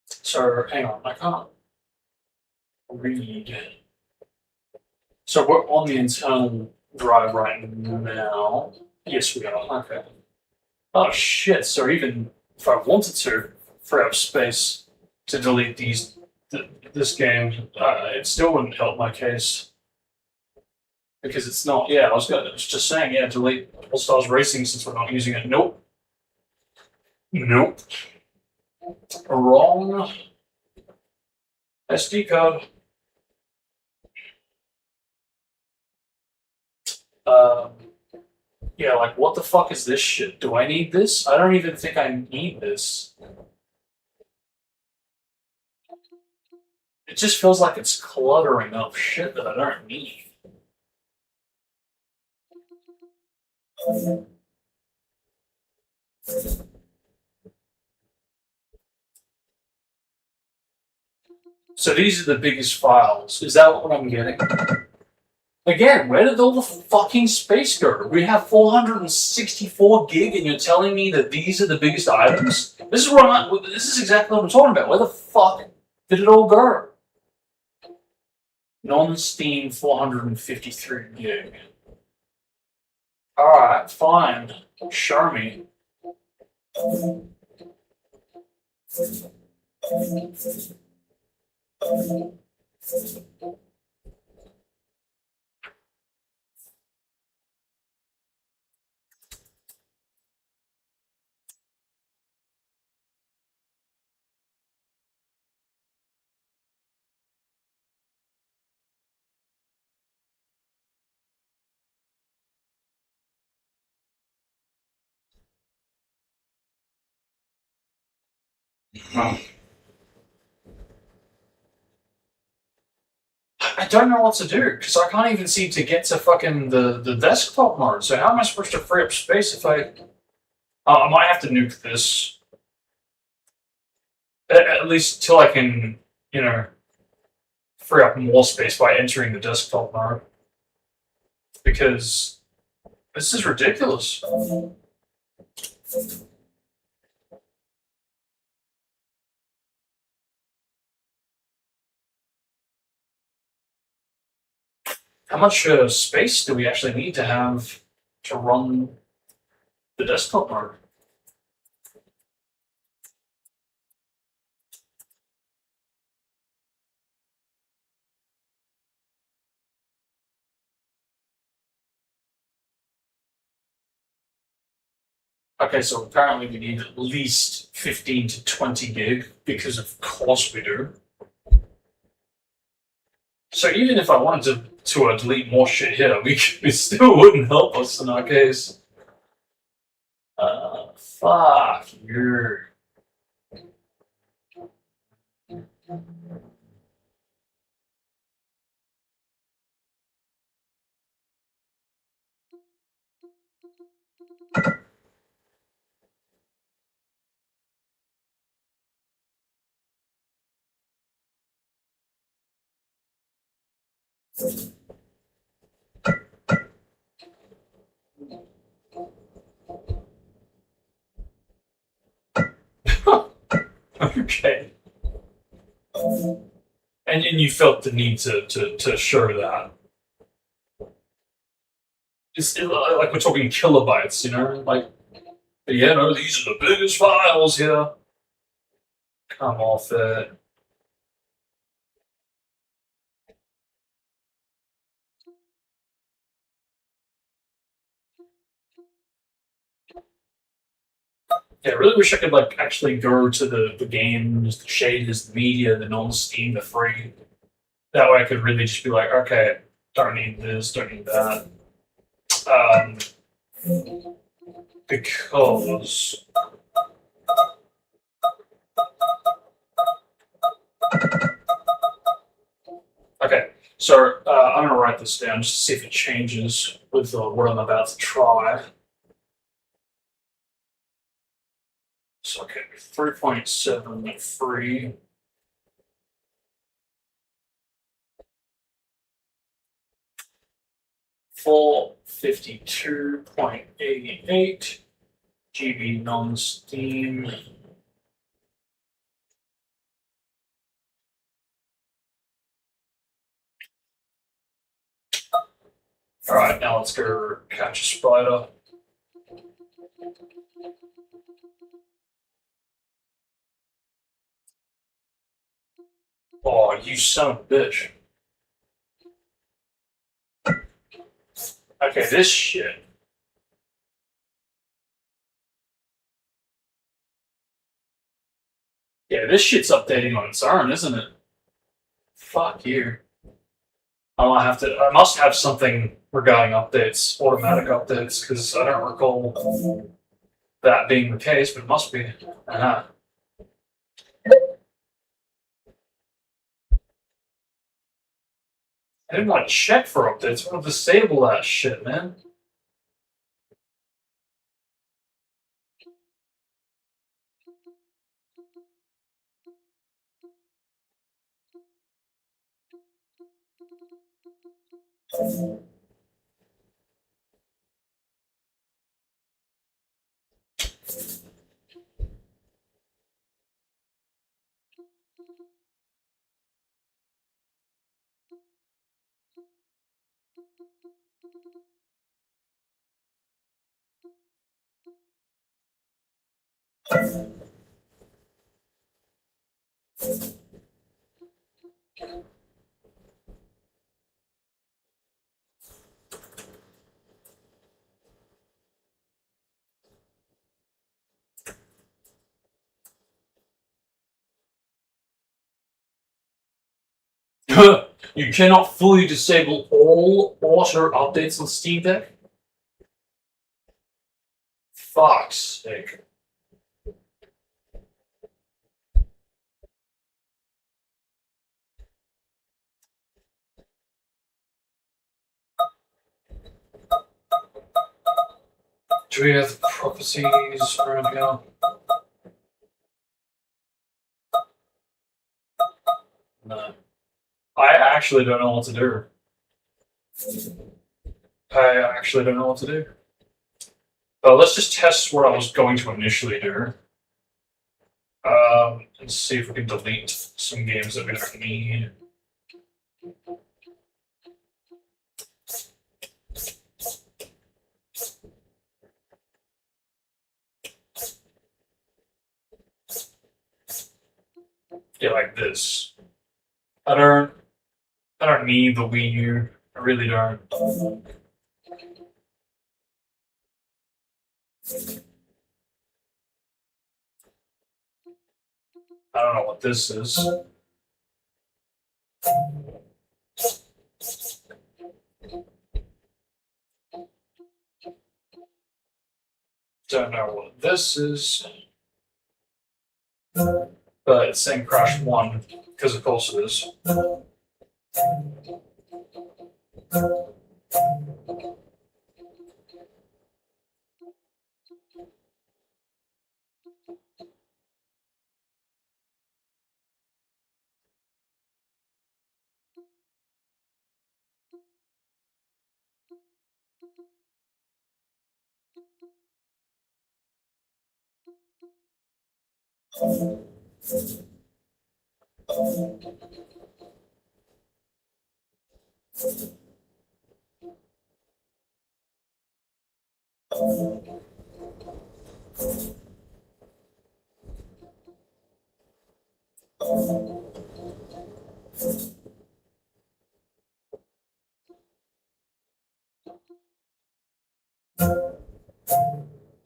So, hang on, I can't read. So we're on the internal drive right now. Yes, we are. Okay. Oh shit! So even if I wanted to free up space to delete this game, it still wouldn't help my case because it's not. Yeah, I was just saying. Yeah, delete All Stars Racing since we're not using it. Nope. Nope. Wrong. SD card. Yeah, like, what the fuck is this shit? Do I need this? I don't even think I need this. It just feels like it's cluttering up shit that I don't need. So these are the biggest files. Is that what I'm getting? Again, where did all the fucking space go? We have 464 gig and you're telling me that these are the biggest items? This is exactly what I'm talking about. Where the fuck did it all go? Non-Steam 453 gig. Alright, fine. Show me. I don't know what to do because I can't even seem to get to fucking the desktop mode. So how am I supposed to free up space if I might have to nuke this at least till I can, you know, free up more space by entering the desktop mode because this is ridiculous. How much space do we actually need to have to run the desktop mode? Okay, so apparently we need at least 15 to 20 gig, because of course we do. So even if I wanted to delete more shit here, it still wouldn't help us in our case. Fuck you. Okay. And you felt the need to show that. Like we're talking kilobytes, you know? Like, yeah, no, these are the biggest files here. Come off it. Yeah, I really wish I could like actually go to the games, the shaders, the media, the non-Steam, the free. That way I could really just be like, okay, don't need this, don't need that. Because okay, so I'm gonna write this down just to see if it changes with what I'm about to try. So okay, 3.73. Full 52.88 GB non-Steam. All right, now let's go catch a spider. Oh, you son of a bitch. Okay, this shit. Yeah, this shit's updating on its own, isn't it? Fuck you. I must have something regarding updates, automatic updates, because I don't recall that being the case, but it must be. Uh-huh. I didn't want to check for updates. I want to disable that shit, man. You cannot fully disable all auto updates on Steam Deck? Fuck's sake. Do we have properties around here? No. I actually don't know what to do. I actually don't know what to do. But let's just test what I was going to initially do. And see if we can delete some games that we don't need. like this. I don't need the Wii U. I really don't. I don't know what this is. Don't know what this is. But it's saying Crash 1, because of course it is.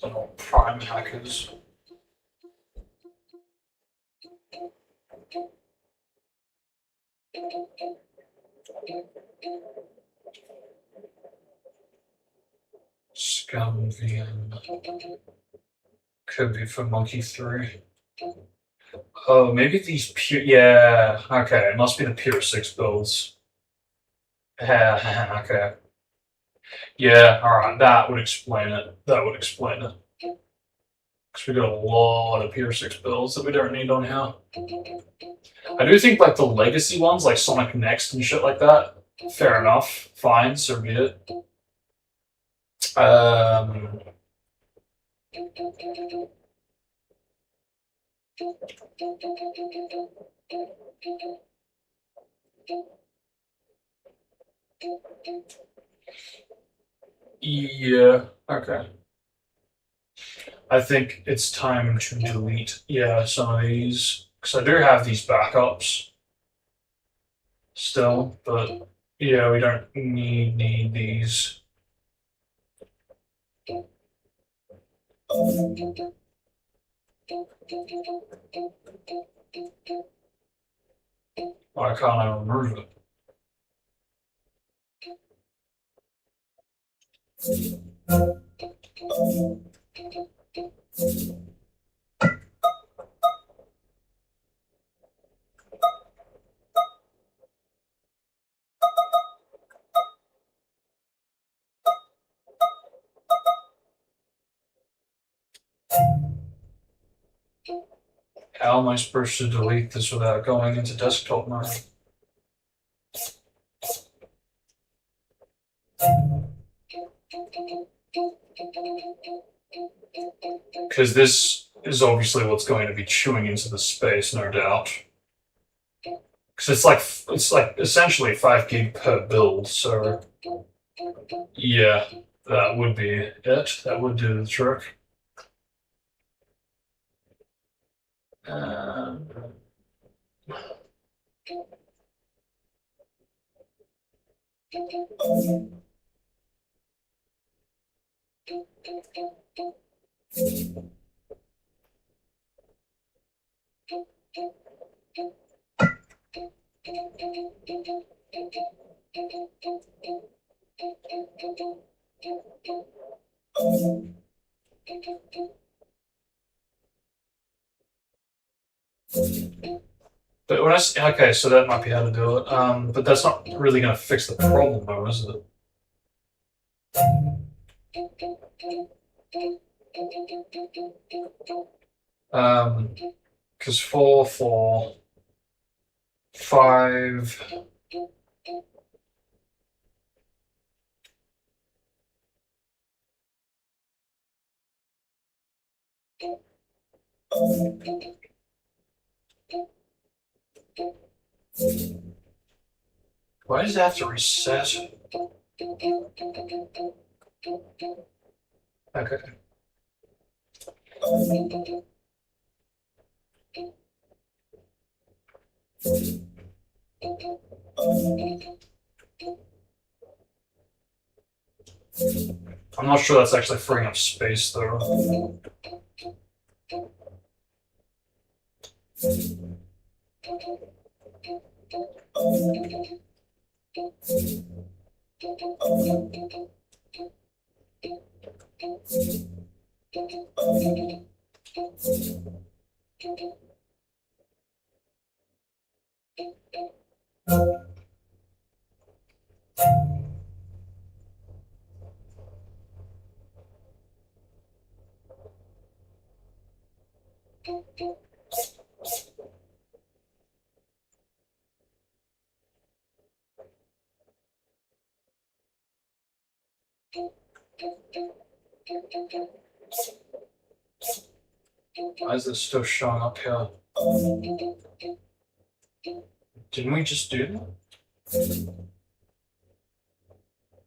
Don't know what Prime Hackers. Scum VM. Could be for Monkey 3. Oh, maybe these pure. Yeah, okay. It must be the Pure 6 builds. Okay. Yeah, alright. That would explain it. That would explain it. Because we got a lot of Pure 6 builds that we don't need on here. I do think, like, the legacy ones, like Sonic Next and shit like that, fair enough. Fine, so be it. Yeah, okay. I think it's time to delete, yeah, some of these. Because I do have these backups still, but yeah, we don't need these. Why can't I remove it? How am I supposed to delete this without going into desktop mode? Because this is obviously what's going to be chewing into the space, no doubt. Because it's like essentially 5 gig per build, so yeah, that would be it. That would do the trick. Um, but when okay, so that might be how to do it. But that's not really going to fix the problem, though, is it? Because 4, 4, 5. Why does it have to reset? Okay. I'm not sure that's actually freeing up space though. Why is this still showing up here? Didn't we just do that?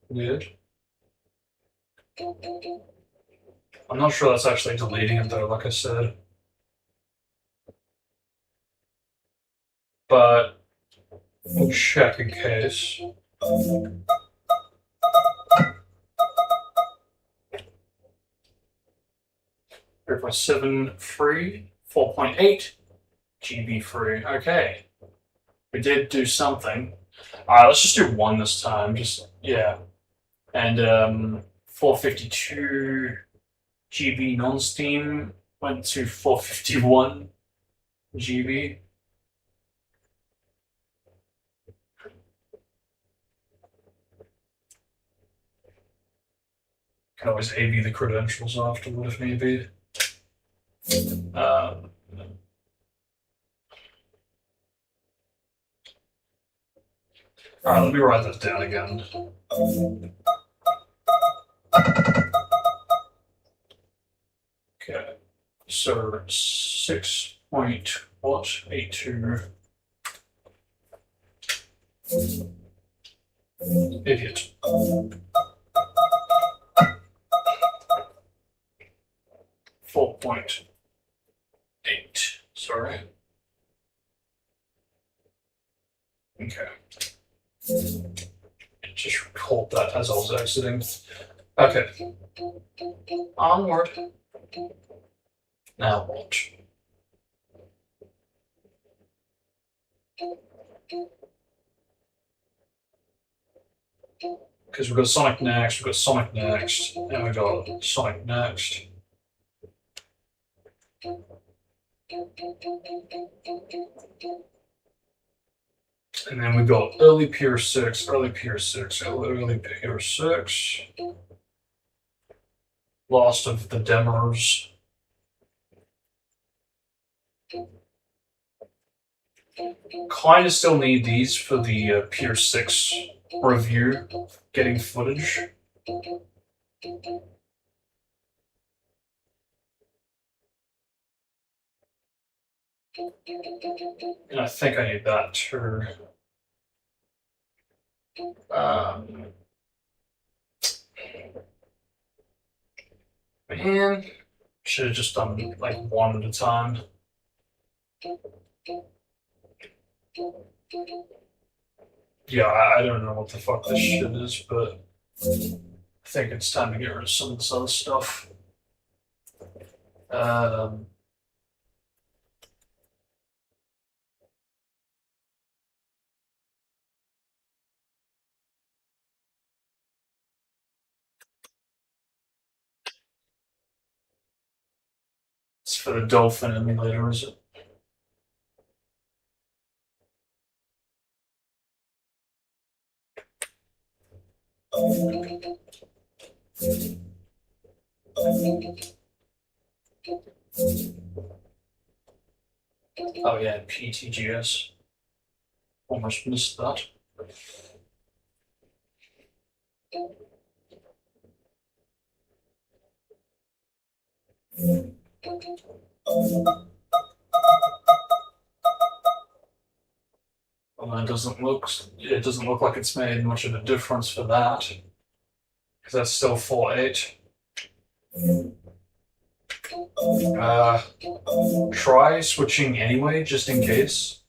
Weird. I'm not sure that's actually deleting it though, like I said. But we'll check in case. Verify 7 free, 4.8 GB free. Okay. We did do something. Alright, let's just do 1 this time. Just, yeah. And 452 GB non-Steam went to 451 GB. Can always A/B the credentials afterward if need be. Alright, let me write this down again. Okay, so 6.82. Idiot. 4.8. Sorry. Okay. Just record that as I was exiting. Okay. Onward. Now what? Because we've got Sonic Next, we've got Sonic Next, and we've got Sonic Next. And then we got early Pier 6, early Pier 6, early Pier 6. Lost of the demos. Kind of still need these for the Pier 6 review, getting footage. And I think I need that too. Man, should have just done like 1 at a time. Yeah, I don't know what the fuck this shit is, but I think it's time to get rid of some of this other stuff. It's for the Dolphin emulator, is it? Oh yeah, PTGS. Almost missed that. Well, it doesn't look like it's made much of a difference for that, because that's still 4.8. Try switching anyway, just in case.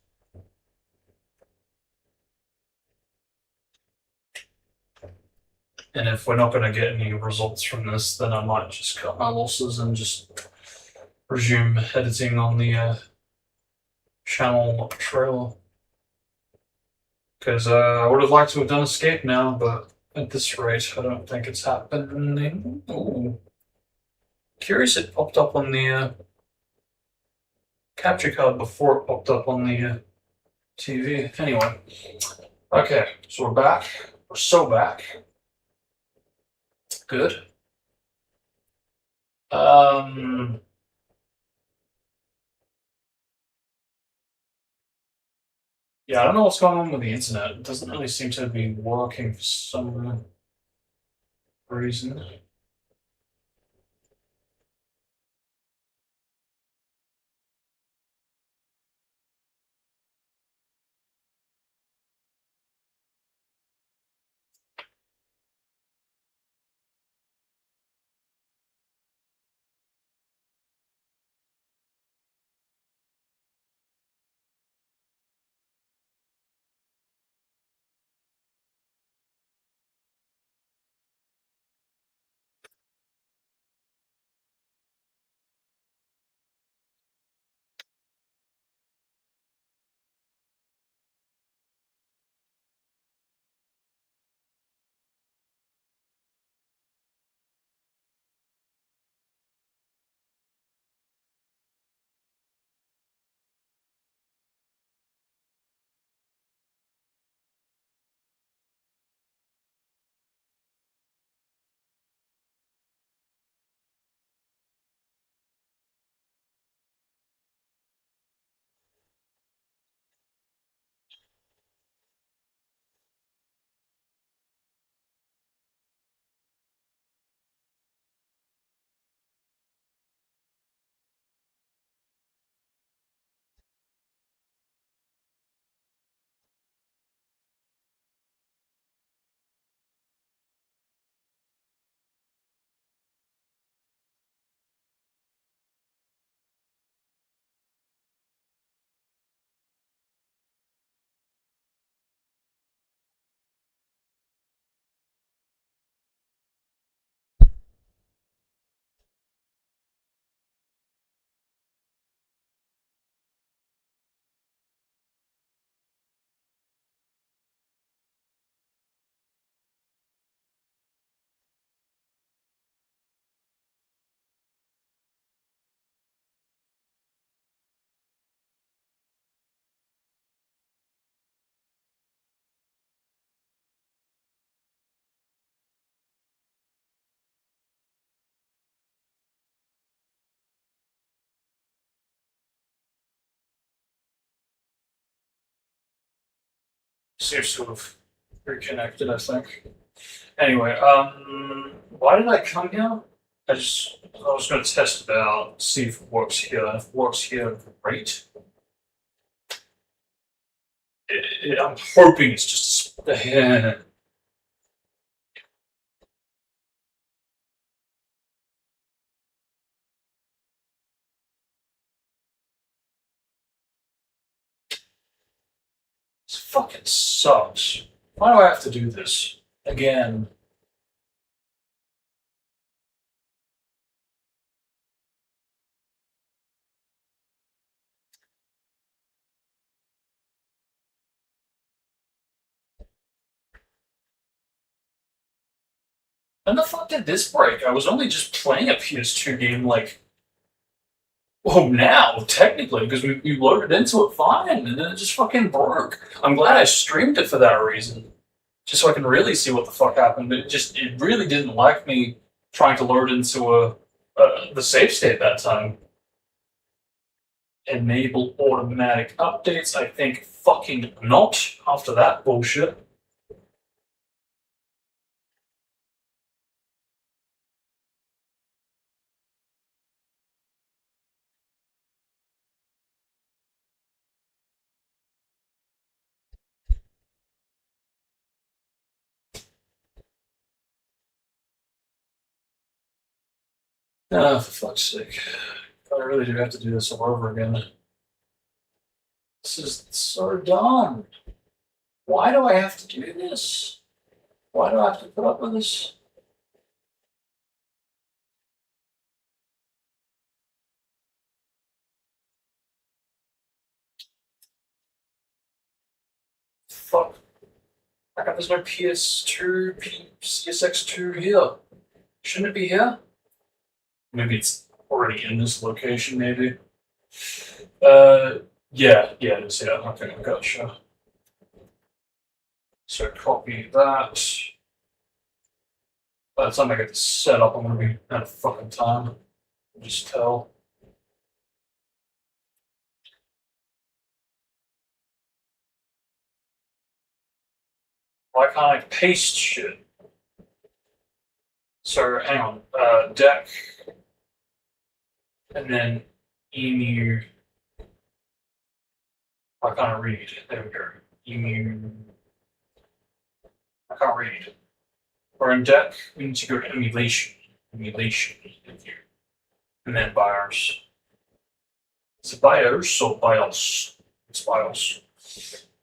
And if we're not going to get any results from this, then I might just cut my losses and just resume editing on the channel trailer. Because I would have liked to have done Escape now, but at this rate, I don't think it's happening. Ooh. Curious it popped up on the capture card before it popped up on the TV. Anyway, okay, so we're back. We're so back. Good. Yeah, I don't know what's going on with the internet. It doesn't really seem to be working for some reason. Seems to have reconnected, I think. Anyway, why did I come here? I was going to test it out, see if it works here. If it works here, great. I'm hoping it's just it's fucking sucks. Why do I have to do this again? When the fuck did this break? I was only just playing a PS2 game like, well, now, technically, because we loaded into it fine, and then it just fucking broke. I'm glad I streamed it for that reason. Just so I can really see what the fuck happened. It really didn't like me trying to load into the save state that time. Enable automatic updates, I think fucking not after that bullshit. Ah, for fuck's sake. I really do have to do this all over again. This is so dumb. Why do I have to do this? Why do I have to put up with this? Fuck. How come there's no PS2, CSX2 here? Shouldn't it be here? Maybe it's already in this location, maybe. Yeah, it is here. Okay, gotcha. So copy that. By the time I get this set up, I'm gonna be out of fucking time. Just tell. Why can't I paste shit? So hang on. Deck, and then emu. I can't read. There we go. Emu. I can't read. Or in deck, we need to go to emulation. Emulation. And then BIOS. Is it BIOS or BIOS? It's BIOS.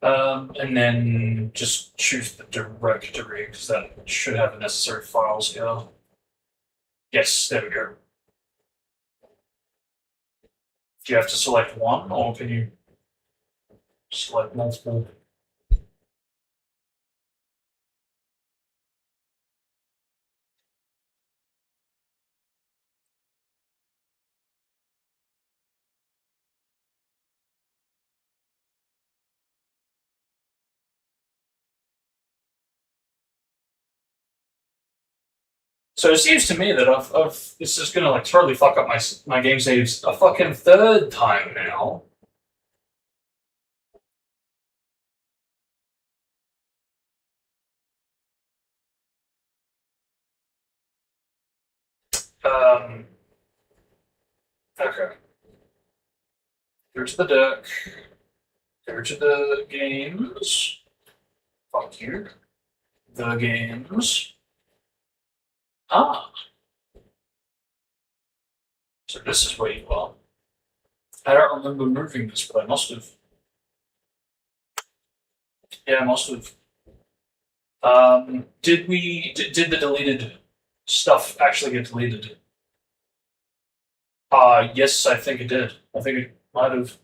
And then just choose the directory because that should have the necessary files here. Yes, there we go. Do you have to select one or can you select multiple? So it seems to me that this is gonna like totally fuck up my game saves a fucking third time now. Okay. Go to the deck. Go to the games. Fuck you. The games. Ah. So this is where you are. I don't remember moving this, but I must have. Yeah, I must have. Did the deleted stuff actually get deleted? Yes, I think it did. I think it might have.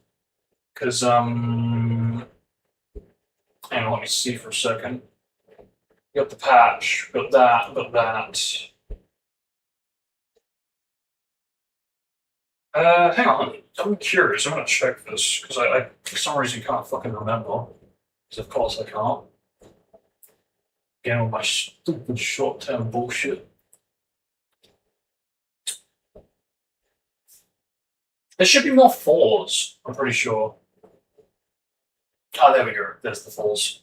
Because, hang on, let me see for a second. Got the patch, got that, got that. Hang on. I'm curious. I'm gonna check this because I for some reason can't fucking remember. Because of course I can't. Again with my stupid short-term bullshit. There should be more fours. I'm pretty sure. Oh, there we go. There's the fours.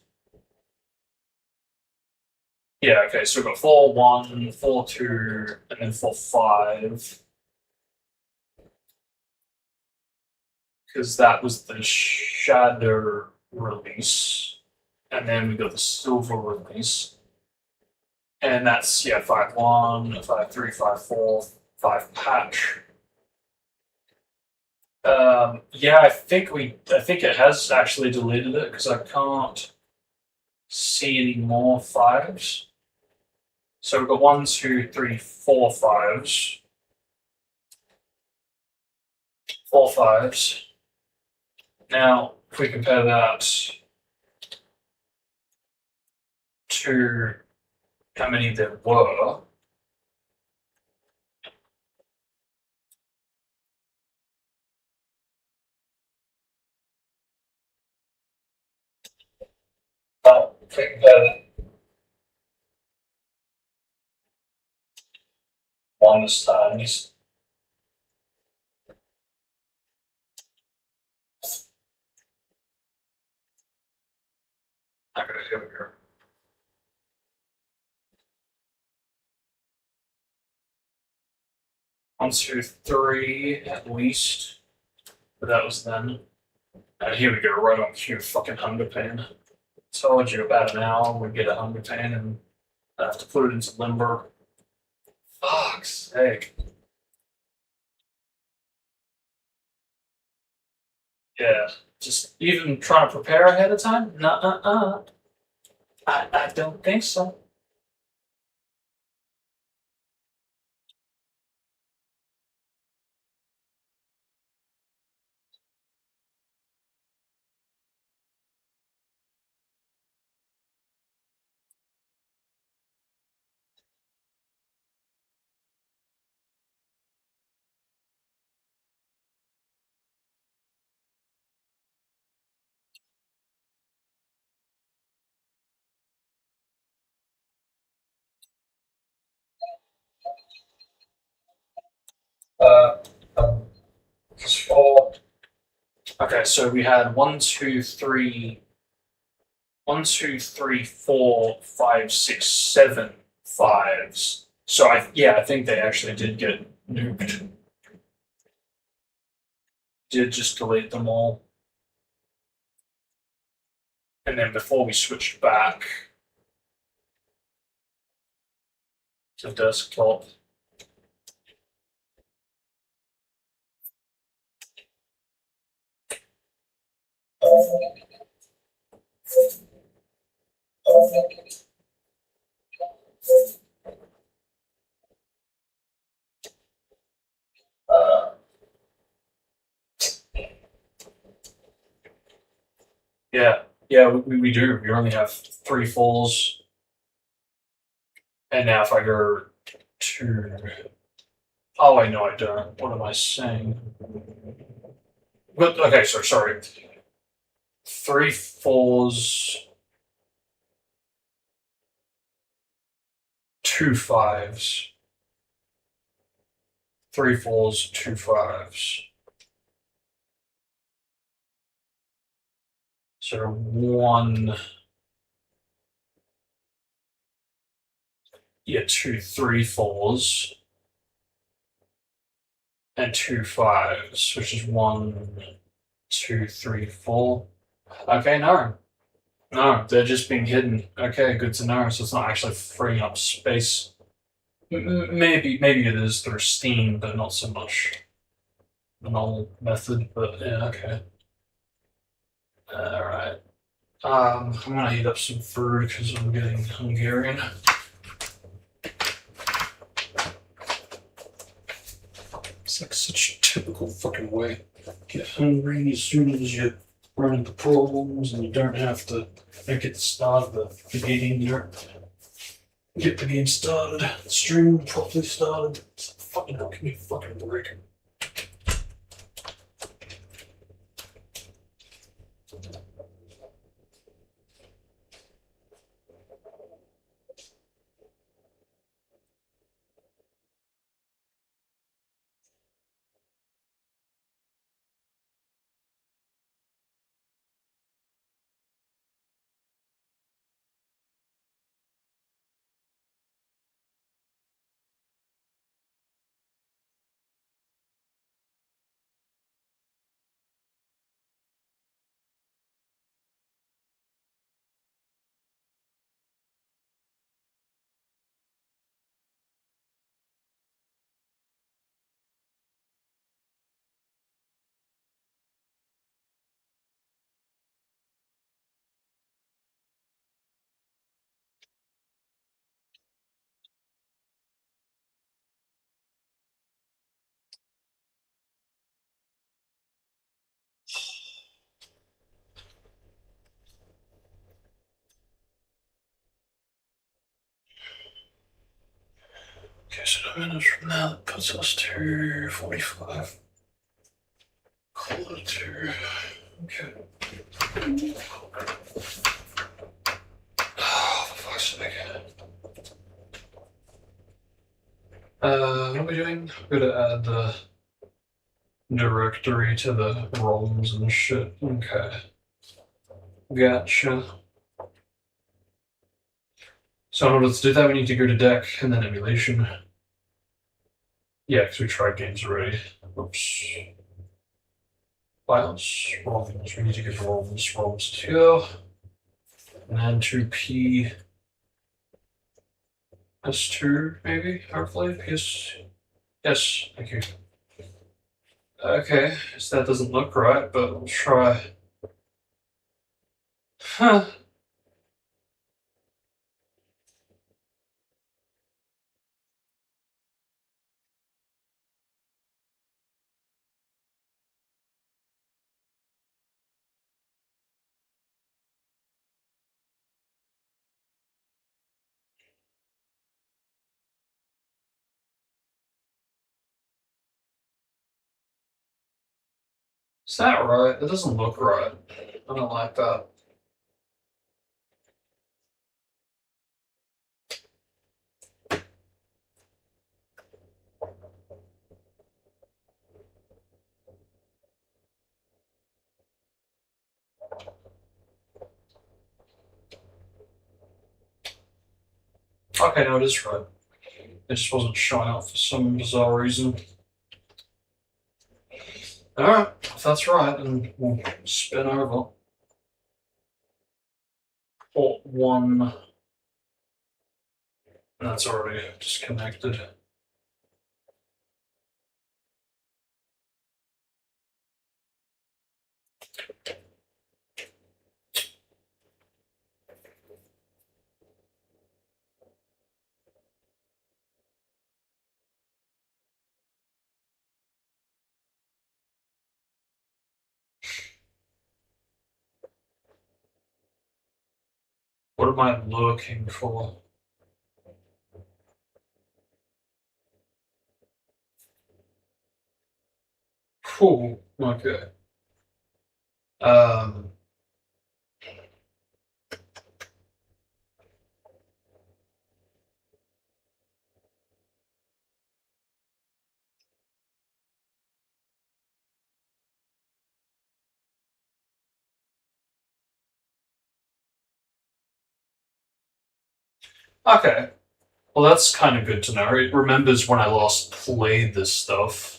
Yeah. Okay. So we've got 4-1, 4-2, and then 4-5. Because that was the shadow release, and then we got the silver release, and that's 5-1, 5-3, 5-4, 5 patch. I think it has actually deleted it because I can't see any more fives. So we've got 1, 2, 3, 4 fives, 4 fives. Now, if we compare that to how many there were, if we compare ones times okay, here we go. One, two, three at least. But that was then. And here we go, right on cue, fucking hunger pain. Told you about an hour we'd get a hunger pain and I have to put it into limber. Fuck's sake. Yeah, just even trying to prepare ahead of time? Nuh-uh-uh. I don't think so. Plus 4. Okay, so we had 1, 2, 3, 1, 2, 3, 4, 5, 6, 7 fives. So I think they actually did get nuked. Did just delete them all. And then before we switched back to desktop, we do. We only have 3 fours. And now if I go to... Oh, wait, no, I don't. What am I saying? But, okay, so sorry. 3 fours, 2 fives. 3 fours, 2 fives. So 1... Yeah, 2, 3 fours. And 2 fives, which is 1, 2, 3, 4. Okay, no. No, they're just being hidden. Okay, good to know. So it's not actually freeing up space. Maybe it is through Steam, but not so much the normal method. But yeah, okay. All right. I'm gonna heat up some food because I'm getting Hungarian. It's like such a typical fucking way. Get hungry as soon as you run into problems, and you don't have to make it start the game here. Get the game started, the stream properly started. Fucking hell, give me a fucking break. Okay, so 2 minutes from now, that puts us to 45. Quarter. Okay. Oh, for fuck's sake. What are we doing? We're gonna add the directory to the ROMs and shit. Okay. Gotcha. So in order to do that, we need to go to deck and then emulation. Yeah, because we tried games already. Oops. Files, ROMs. We need to get ROMs 2. And then 2P S2, maybe, hopefully. Yes, thank you. Okay, so that doesn't look right, but we'll try. Huh. Is that right? It doesn't look right. I don't like that. Okay, no, it is right. It just wasn't showing up for some bizarre reason. Alright, if that's right, then we'll spin over. Port 1. That's already disconnected. What am I looking for? Cool. Okay. Um. Okay. Well, that's kind of good to know. It remembers when I last played this stuff.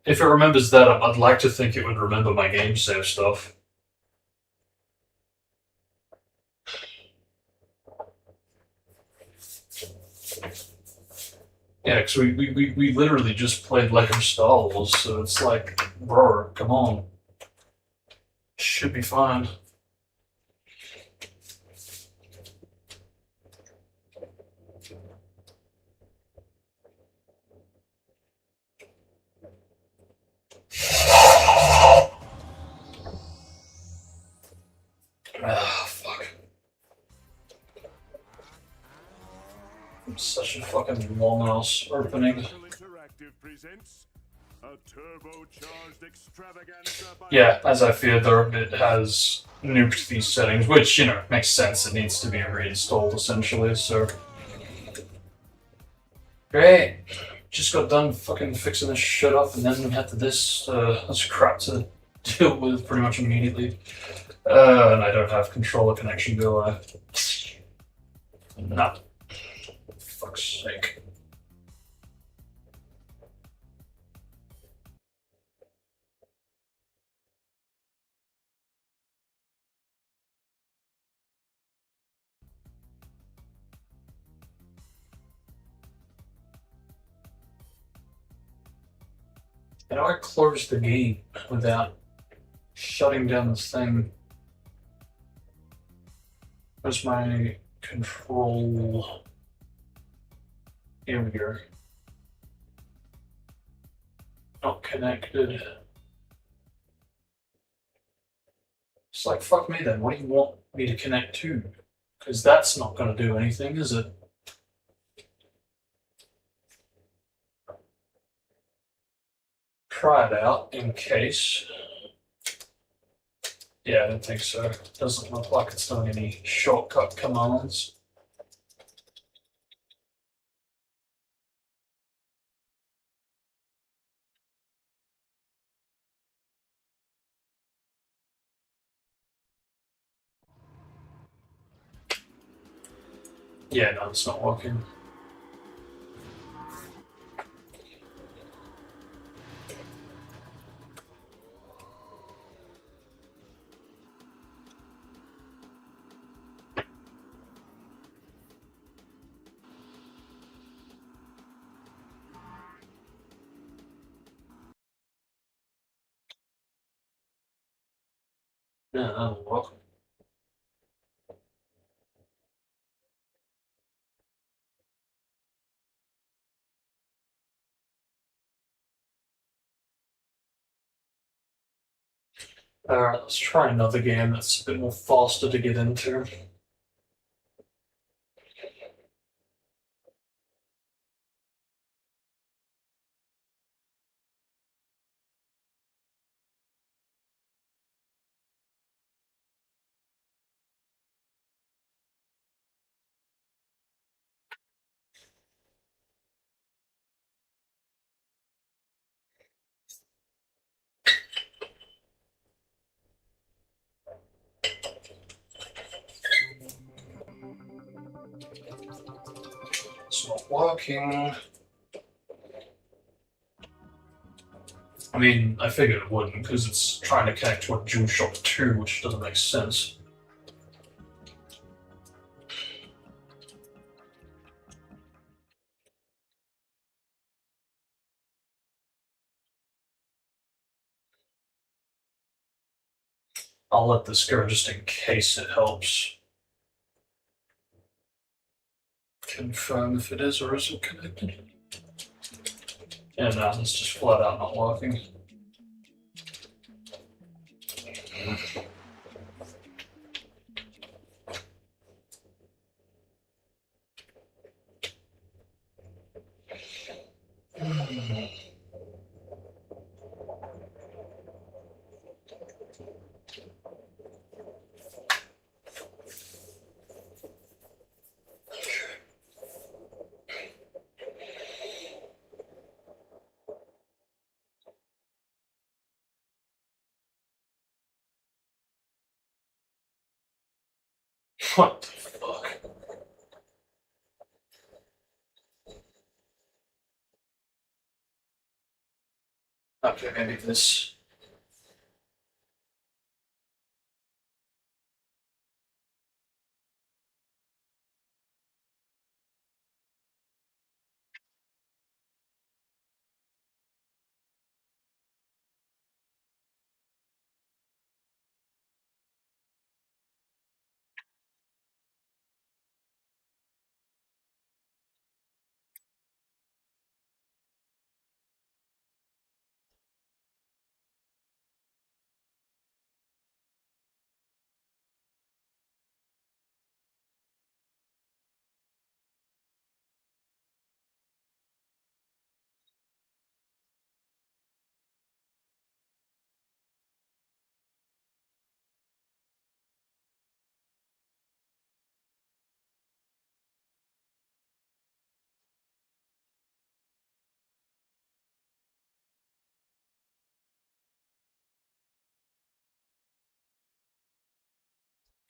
If it remembers that, I'd like to think it would remember my game save stuff. Yeah, because we literally just played Lego Star Wars, so it's like, bro, come on. Should be fine. Ah, fuck. I'm such a fucking long ass opening. Yeah, as I feared, it has nuked these settings, which, you know, makes sense. It needs to be reinstalled, essentially, so. Great. Just got done fucking fixing this shit up, and then we had this crap to deal with pretty much immediately. And I don't have controller connection, do I? No. Fuck's sake. How do I close the game without shutting down this thing? Where's my control? Here we go. Not connected. It's like, fuck me then. What do you want me to connect to? Because that's not going to do anything, is it? Try it out in case. Yeah, I don't think so. Doesn't look like it's doing any shortcut commands. Yeah, no, it's not working. Yeah, that'll work. Alright, let's try another game that's a bit more faster to get into. It's not working. I mean, I figured it wouldn't, because it's trying to connect to a DualShock 2, which doesn't make sense. I'll let this go just in case it helps. Confirm if it is or isn't connected. Yeah, no, it's just flat out not working. What the fuck? Okay, maybe this.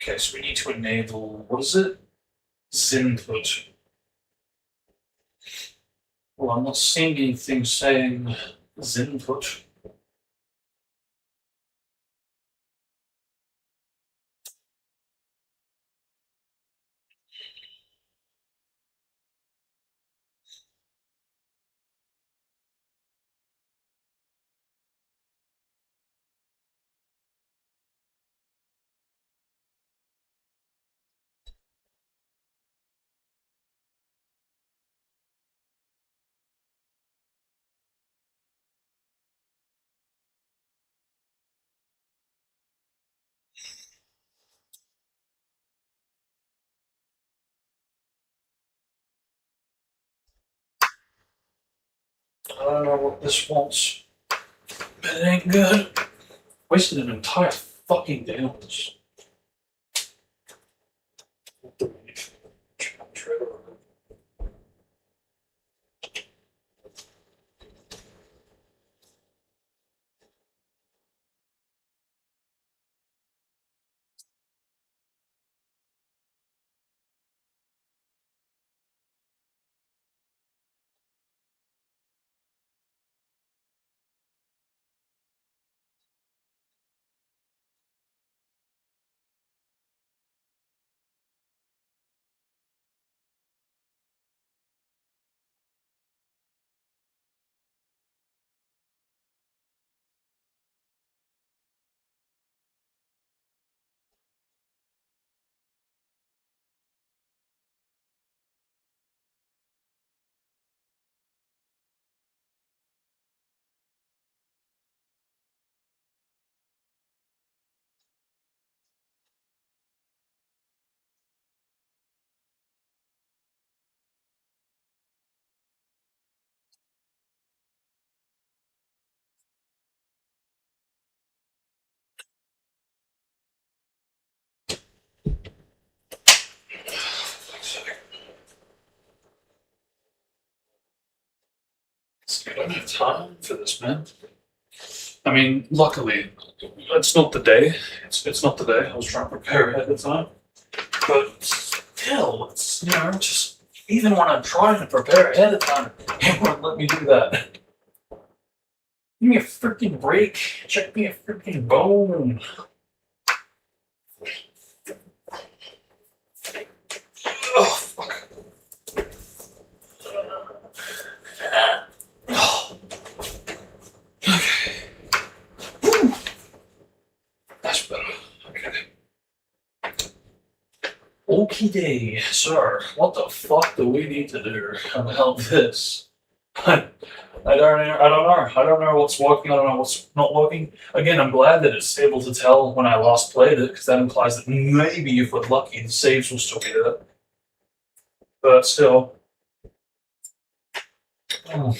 Okay, so we need to enable, what is it? Zinput. Well, I'm not seeing anything saying Zinput. I don't know what this wants, but it ain't good. Wasted an entire fucking day on this. I don't have time for this, man. I mean, luckily, it's not the day. It's not the day. I was trying to prepare ahead of time. But still, it's, just Even when I'm trying to prepare ahead of time, it won't let me do that. Give me a freaking break. Check me a freaking bone. Oh, fuck. Oh. Okay. Whew. That's better. Okay. Okie day, sir. What the fuck do we need to do about this? I don't know what's working. I don't know what's not working. Again, I'm glad that it's able to tell when I last played it, because that implies that maybe if we're lucky, the saves will still be there. But still. Oh,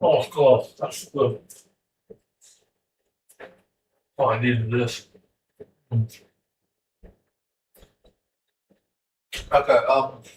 oh god, that's good. Oh, I needed this. Okay, okay.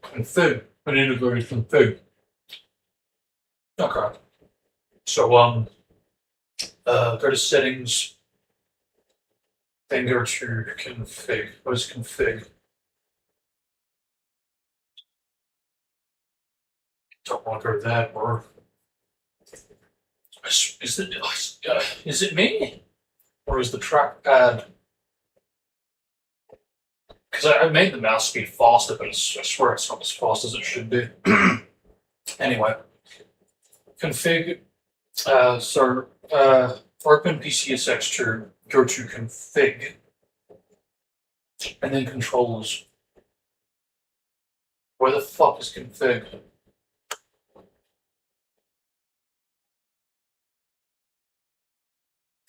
Config. I need to go to config. Okay. So, go to settings, then go to config. What is config? Don't want to go there, or is it me? Or is the trackpad? Because I made the mouse speed faster, but I swear it's not as fast as it should be. Anyway, config. Open PCSX2, go to config, and then controls. Where the fuck is config?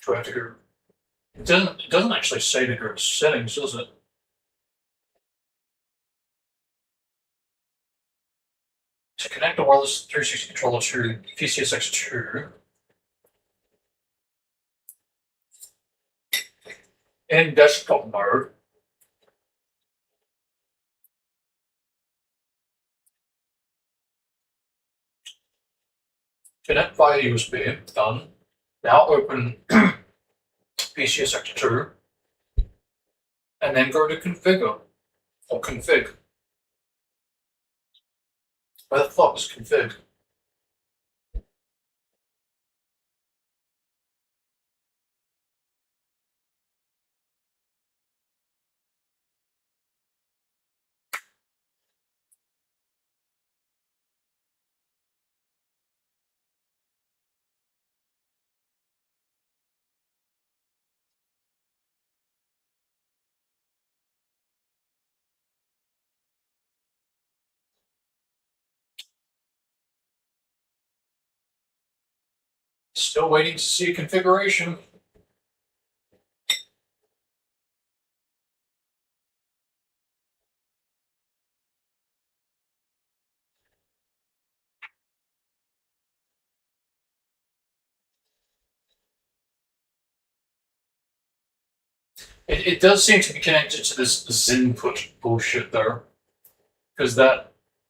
Do I have to go? It doesn't actually say to go to settings, does it? To connect a wireless 360 controller to PCSX2 in desktop mode. Connect via USB, done. Now open PCSX2 and then go to configure or config. Where the fuck is config? Still waiting to see configuration. It does seem to be connected to this Zinput bullshit though, because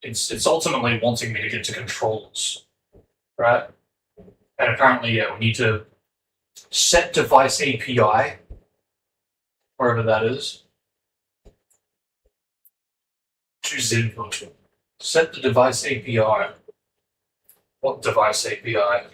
it's ultimately wanting me to get to controls, right? And apparently, yeah, we need to set device API, wherever that is, to Zinput. Set the device API. What device API?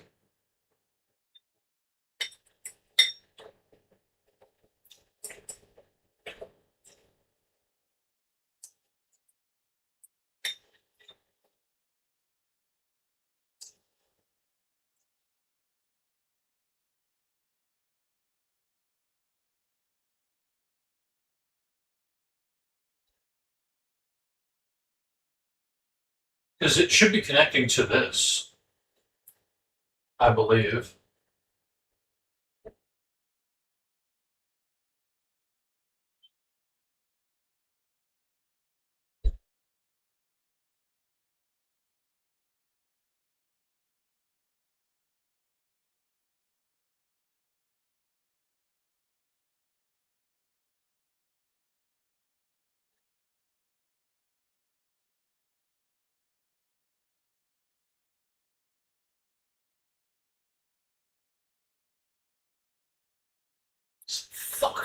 Because it should be connecting to this, I believe.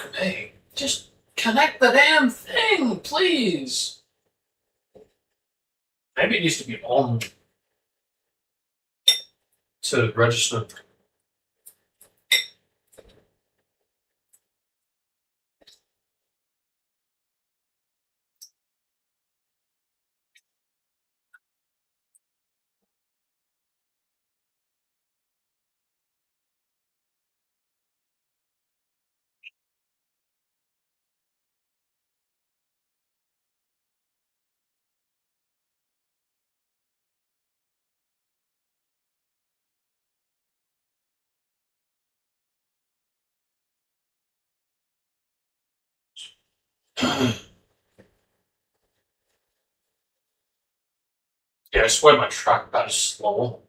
Fuck me. Just connect the damn thing, please. Maybe it needs to be on to register. Yeah, I swear my trackpad is slow.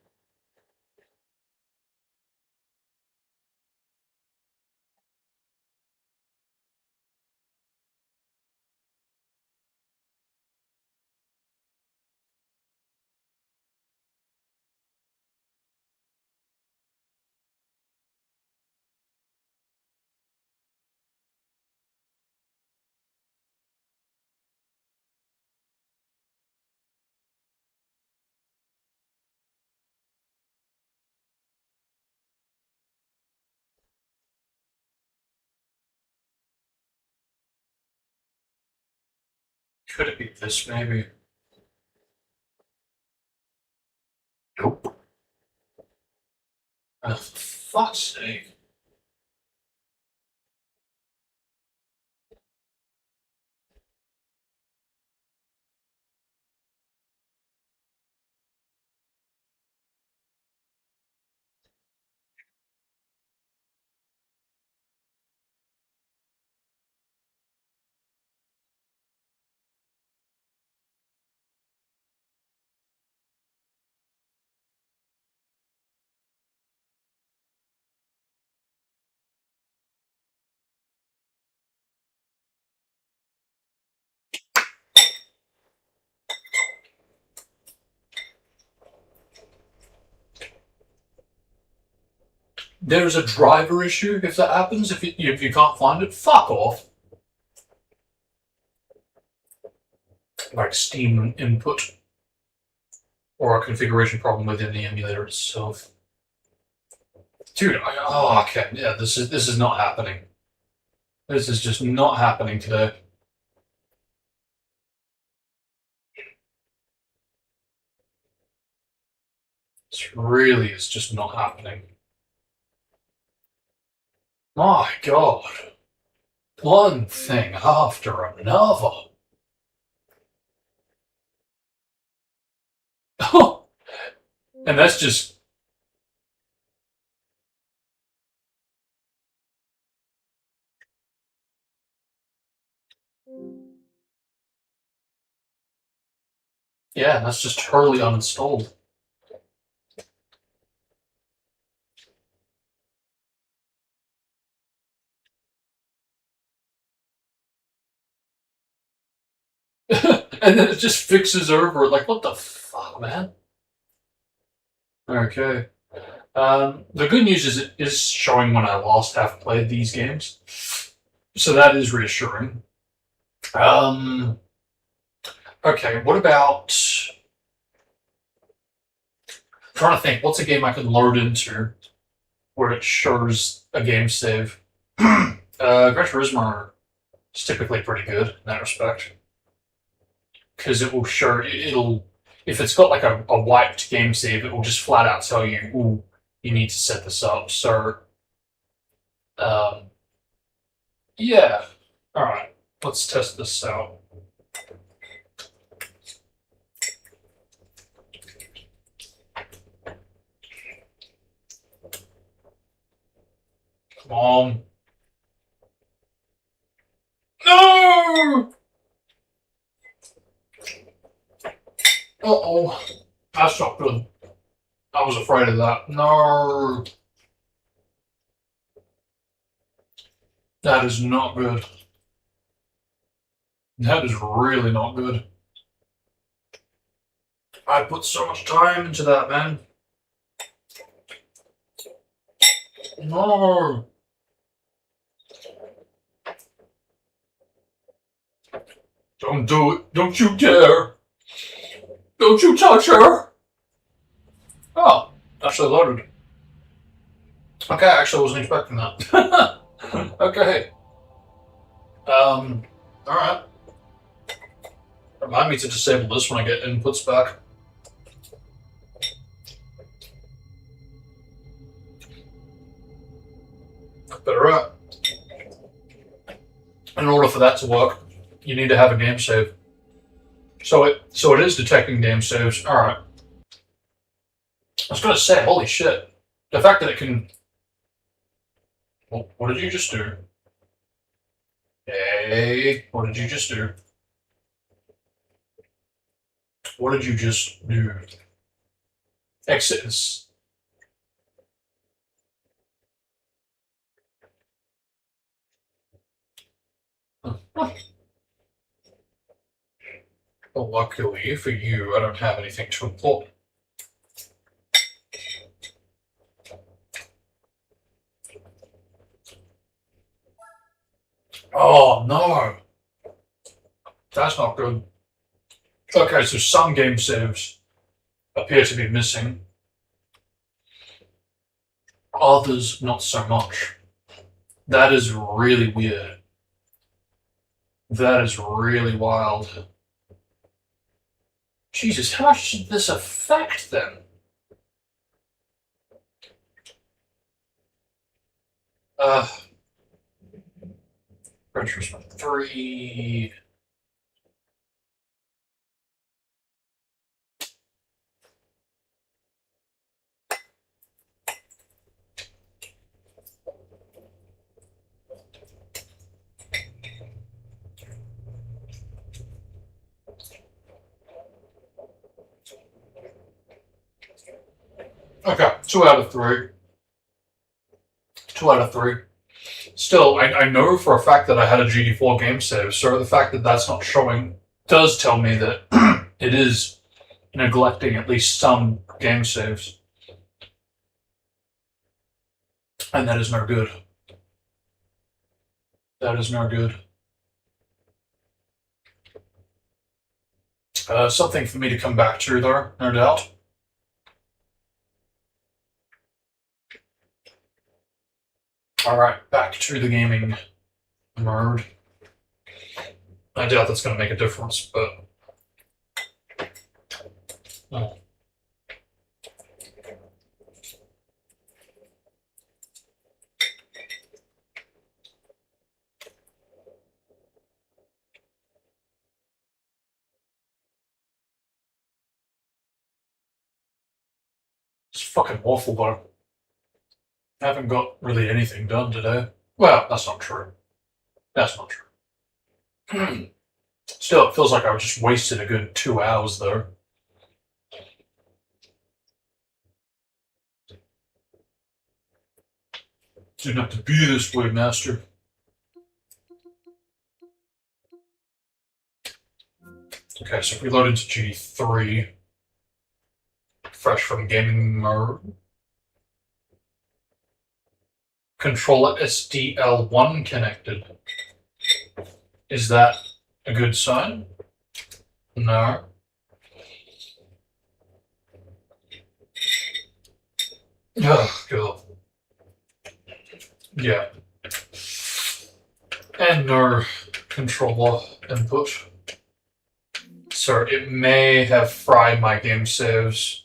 Could it be this, maybe? Nope. For fuck's sake. There's a driver issue if that happens. If you can't find it, fuck off. Like Steam input or a configuration problem within the emulator itself. Dude, okay, yeah, this is not happening. This is just not happening today. This really is just not happening. My God. One thing after another. And that's just... Yeah, that's just totally uninstalled. And then it just fixes over. Like, what the fuck, man? Okay. The good news is it is showing when I last have played these games. So that is reassuring. Okay, what about... I'm trying to think, what's a game I can load into where it shows a game save? Gran Turismo is typically pretty good in that respect. Because it will show, if it's got like a wiped game save, it will just flat out tell you, ooh, you need to set this up. So, yeah. Alright, let's test this out. Come on. No! Uh-oh. That's not good. I was afraid of that. No. That is not good. That is really not good. I put so much time into that, man. No. Don't do it. Don't you dare. Don't you touch her. Oh, actually loaded. Okay, actually I wasn't expecting that. Okay. Alright. Remind me to disable this when I get inputs back. But alright. In order for that to work, you need to have a game save. So it is detecting game saves. Alright. I was gonna say, holy shit. The fact that it can... Well, what did you just do? Hey, what did you just do? What did you just do? Exit is... Well, luckily for you, I don't have anything to import. Oh, no. That's not good. Okay, so some game saves appear to be missing. Others, not so much. That is really weird. That is really wild. Jesus, how much did this affect then? Retrospect 3. Okay, 2 out of 3. 2 out of 3. Still, I know for a fact that I had a GD4 game save, so the fact that that's not showing does tell me that it is neglecting at least some game saves. And that is no good. That is no good. Something for me to come back to, though, no doubt. Alright, back to the gaming mode. I doubt that's going to make a difference, but... Oh. It's fucking awful, though. I haven't got really anything done today. Well, that's not true. That's not true. Still, it feels like I just wasted a good 2 hours, though. Didn't have to be this way, master. Okay, so if we load into G3, fresh from gaming mode. Controller SDL1 connected. Is that a good sign? No. Oh, God. Yeah. And no controller input. So it may have fried my game saves.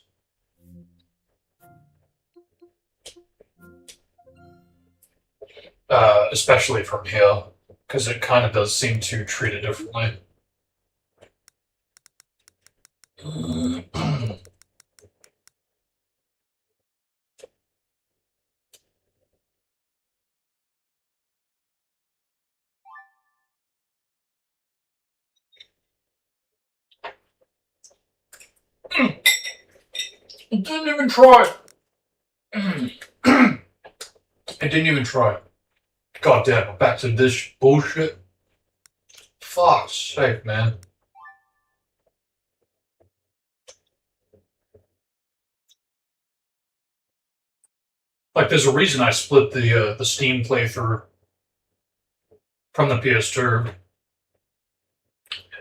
Especially from here, because it kind of does seem to treat it differently. It didn't even try. It didn't even try. God damn, I'm back to this bullshit. Fuck's sake, man. Like, there's a reason I split the Steam playthrough from the PS2.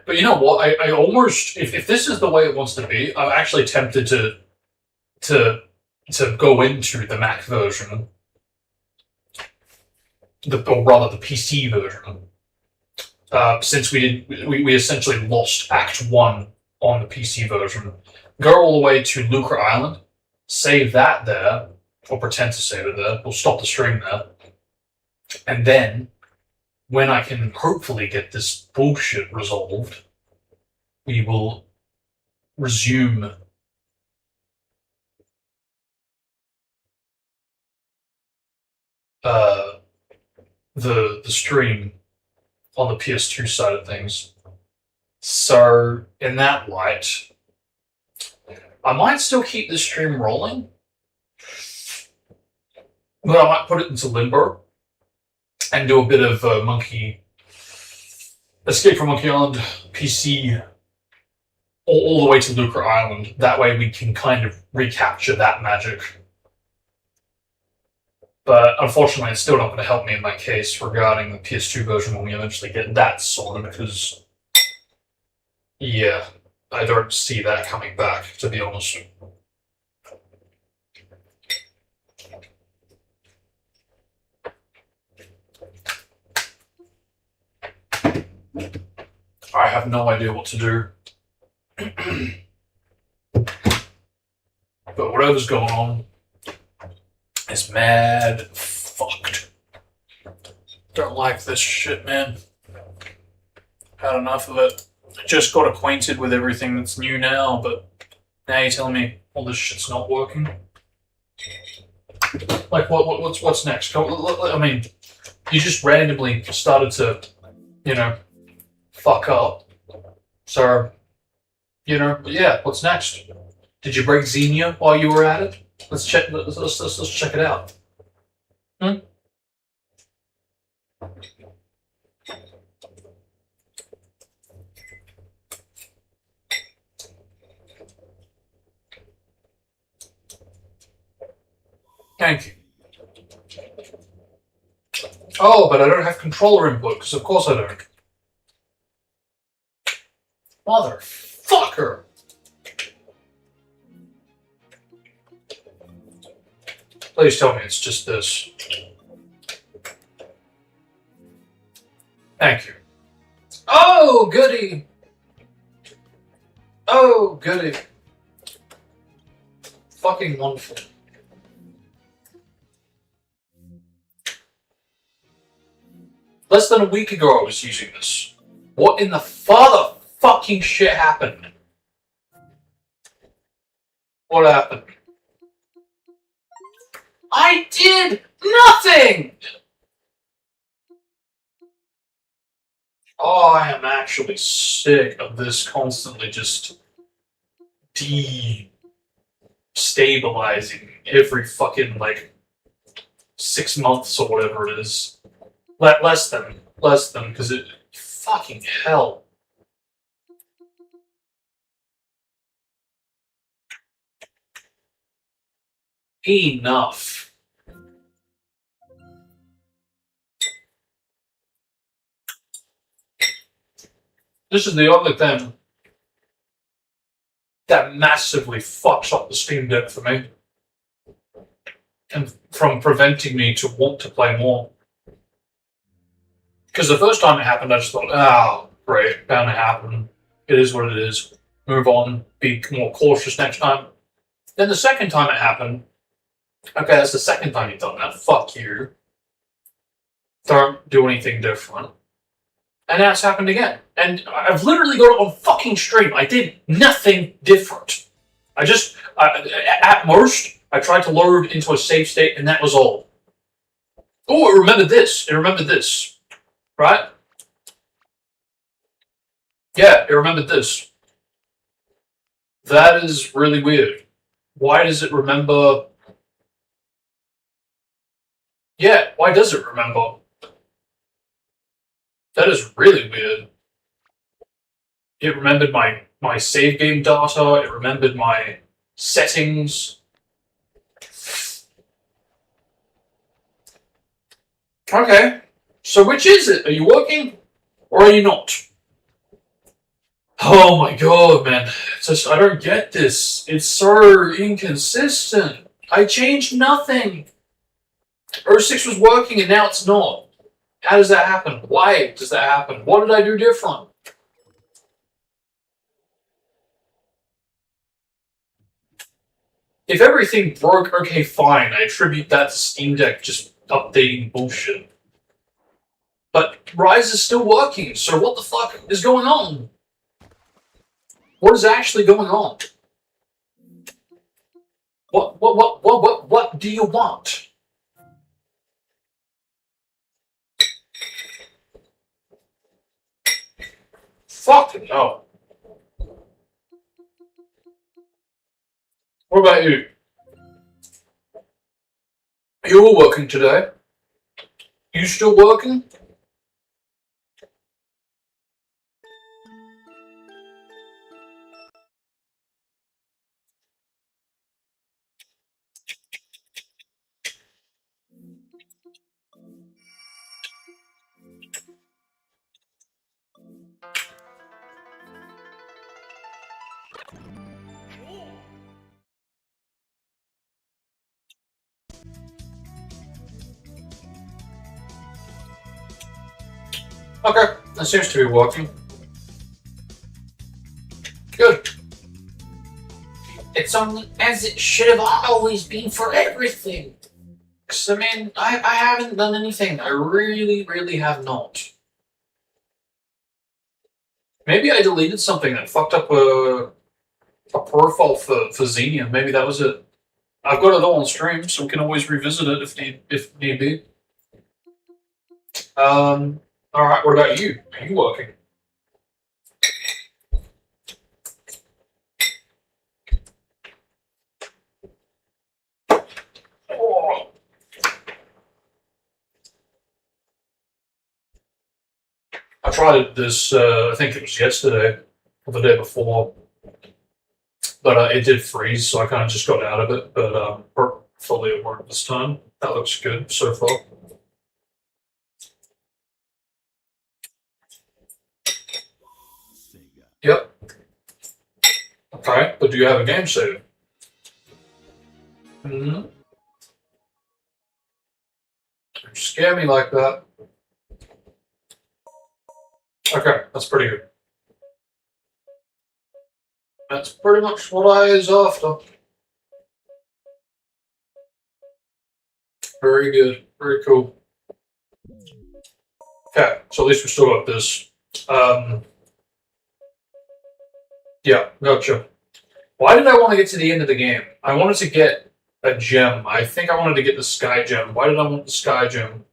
But you know what? I almost, if this is the way it wants to be, I'm actually tempted to go into the Mac version, or rather the PC version, since we essentially lost Act 1 on the PC version. Go all the way to Lucre Island, save that there, or pretend to save it there. We'll stop the stream there, and then when I can hopefully get this bullshit resolved, we will resume the stream on the PS2 side of things. So in that light, I might still keep this stream rolling, but I might put it into limbo and do a bit of Escape from Monkey Island PC all the way to Lucre Island. That way we can kind of recapture that magic. But unfortunately, it's still not going to help me in my case regarding the PS2 version when we eventually get that sorted, because, yeah, I don't see that coming back, to be honest. I have no idea what to do. But whatever's going on is mad fucked. Don't like this shit, man. Had enough of it. I just got acquainted with everything that's new now, but now you're telling me all this shit's not working? Like, what's next? I mean, you just randomly started to, fuck up. So, yeah, what's next? Did you break Xenia while you were at it? Let's check it out. Thank you. Oh, but I don't have controller input, because of course I don't. Motherfucker! Please tell me it's just this. Thank you. Oh, goody! Oh, goody. Fucking wonderful. Less than a week ago I was using this. What in the father fucking shit happened? What happened? I did nothing! Oh, I am actually sick of this constantly just destabilizing every fucking, 6 months or whatever it is. Less than, because it, fucking hell. Enough. This is the only thing that massively fucks up the Steam Deck for me, and from preventing me to want to play more. Because the first time it happened, I just thought, oh, great, bound to happen. It is what it is. Move on, be more cautious next time. Then the second time it happened, okay, that's the second time you've done that. Fuck you. Don't do anything different. And now it's happened again. And I've literally got it on fucking stream. I did nothing different. At most, I tried to load into a save state, and that was all. Oh, it remembered this. It remembered this. Right? Yeah, it remembered this. That is really weird. Why does it remember? Yeah, why does it remember? That is really weird. It remembered my save game data, it remembered my settings. Okay, so which is it? Are you working, or are you not? Oh my god, man. It's just, I don't get this. It's so inconsistent. I changed nothing. 06 was working and now it's not. How does that happen? Why does that happen? What did I do different? If everything broke, okay, fine. I attribute that to Steam Deck just updating bullshit. But Rise is still working, so what the fuck is going on? What is actually going on? What do you want? Fucking hell. What about you? You were working today. You still working? Okay, that seems to be working. Good. It's only as it should have always been for everything. Because, I mean, I haven't done anything. I really have not. Maybe I deleted something that fucked up a profile for Xenia. Maybe that was it. I've got it all on stream, so we can always revisit it if need be. Alright, what about you? Are you working? Oh. I tried this, I think it was yesterday, or the day before, but it did freeze, so I kind of just got out of it, but hopefully it worked this time. That looks good so far. Yep. Okay, but do you have a game save? Hmm. Don't scare me like that. Okay, that's pretty good. That's pretty much what I is after. Very good. Very cool. Okay, so at least we still got this. Yeah, gotcha. Why did I want to get to the end of the game? I wanted to get a gem. I think I wanted to get the sky gem. Why did I want the sky gem?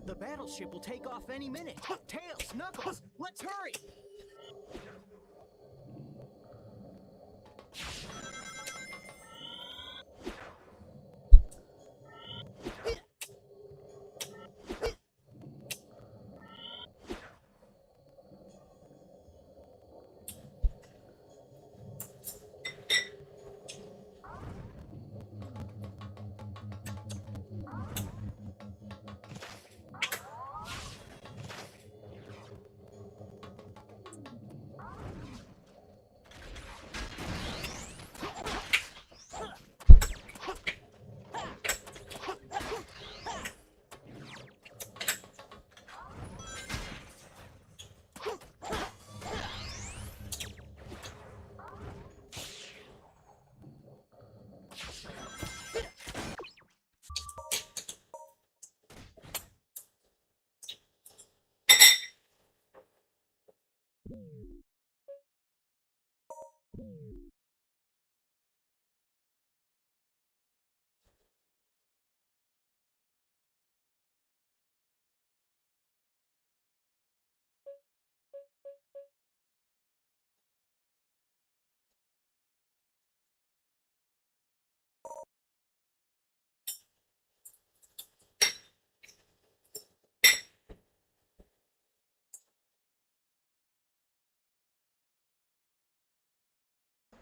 The battleship will take off any minute. Tails, Knuckles, let's hurry!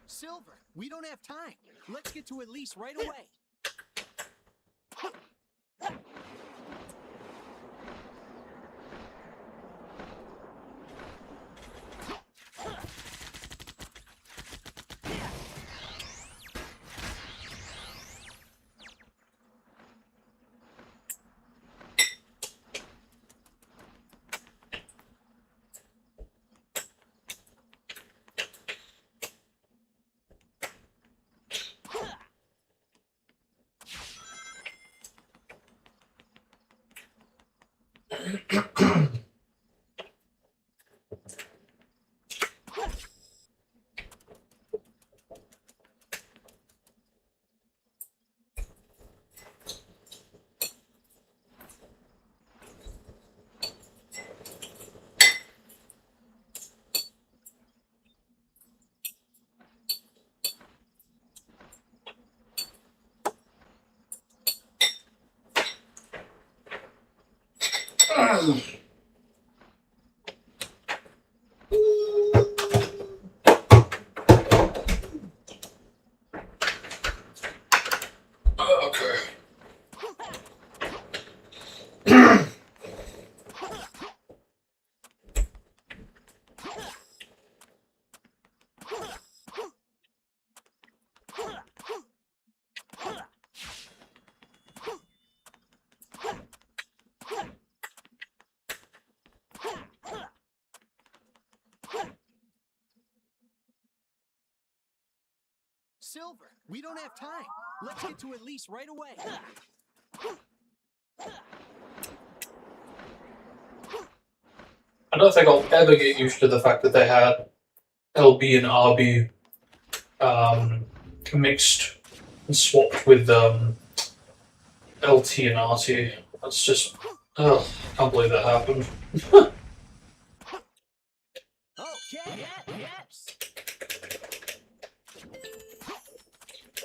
Silver, we don't have time. Let's get to Elise right away. Okay. Silver, we don't have time. Let's get to Elise right away. I don't think I'll ever get used to the fact that they had LB and RB mixed and swapped with LT and RT. That's just, I can't believe that happened. Okay, yes.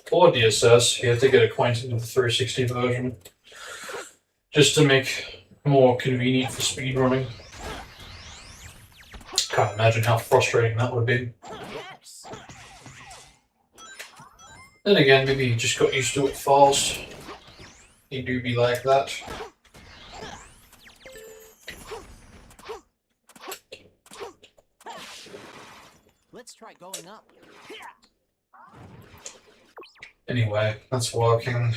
Poor DSS, you have to get acquainted with the 360 version just to make it more convenient for speedrunning. Can't imagine how frustrating that would be. Yes. Then again, maybe you just got used to it fast. You do be like that. Let's try going up. Anyway, that's working.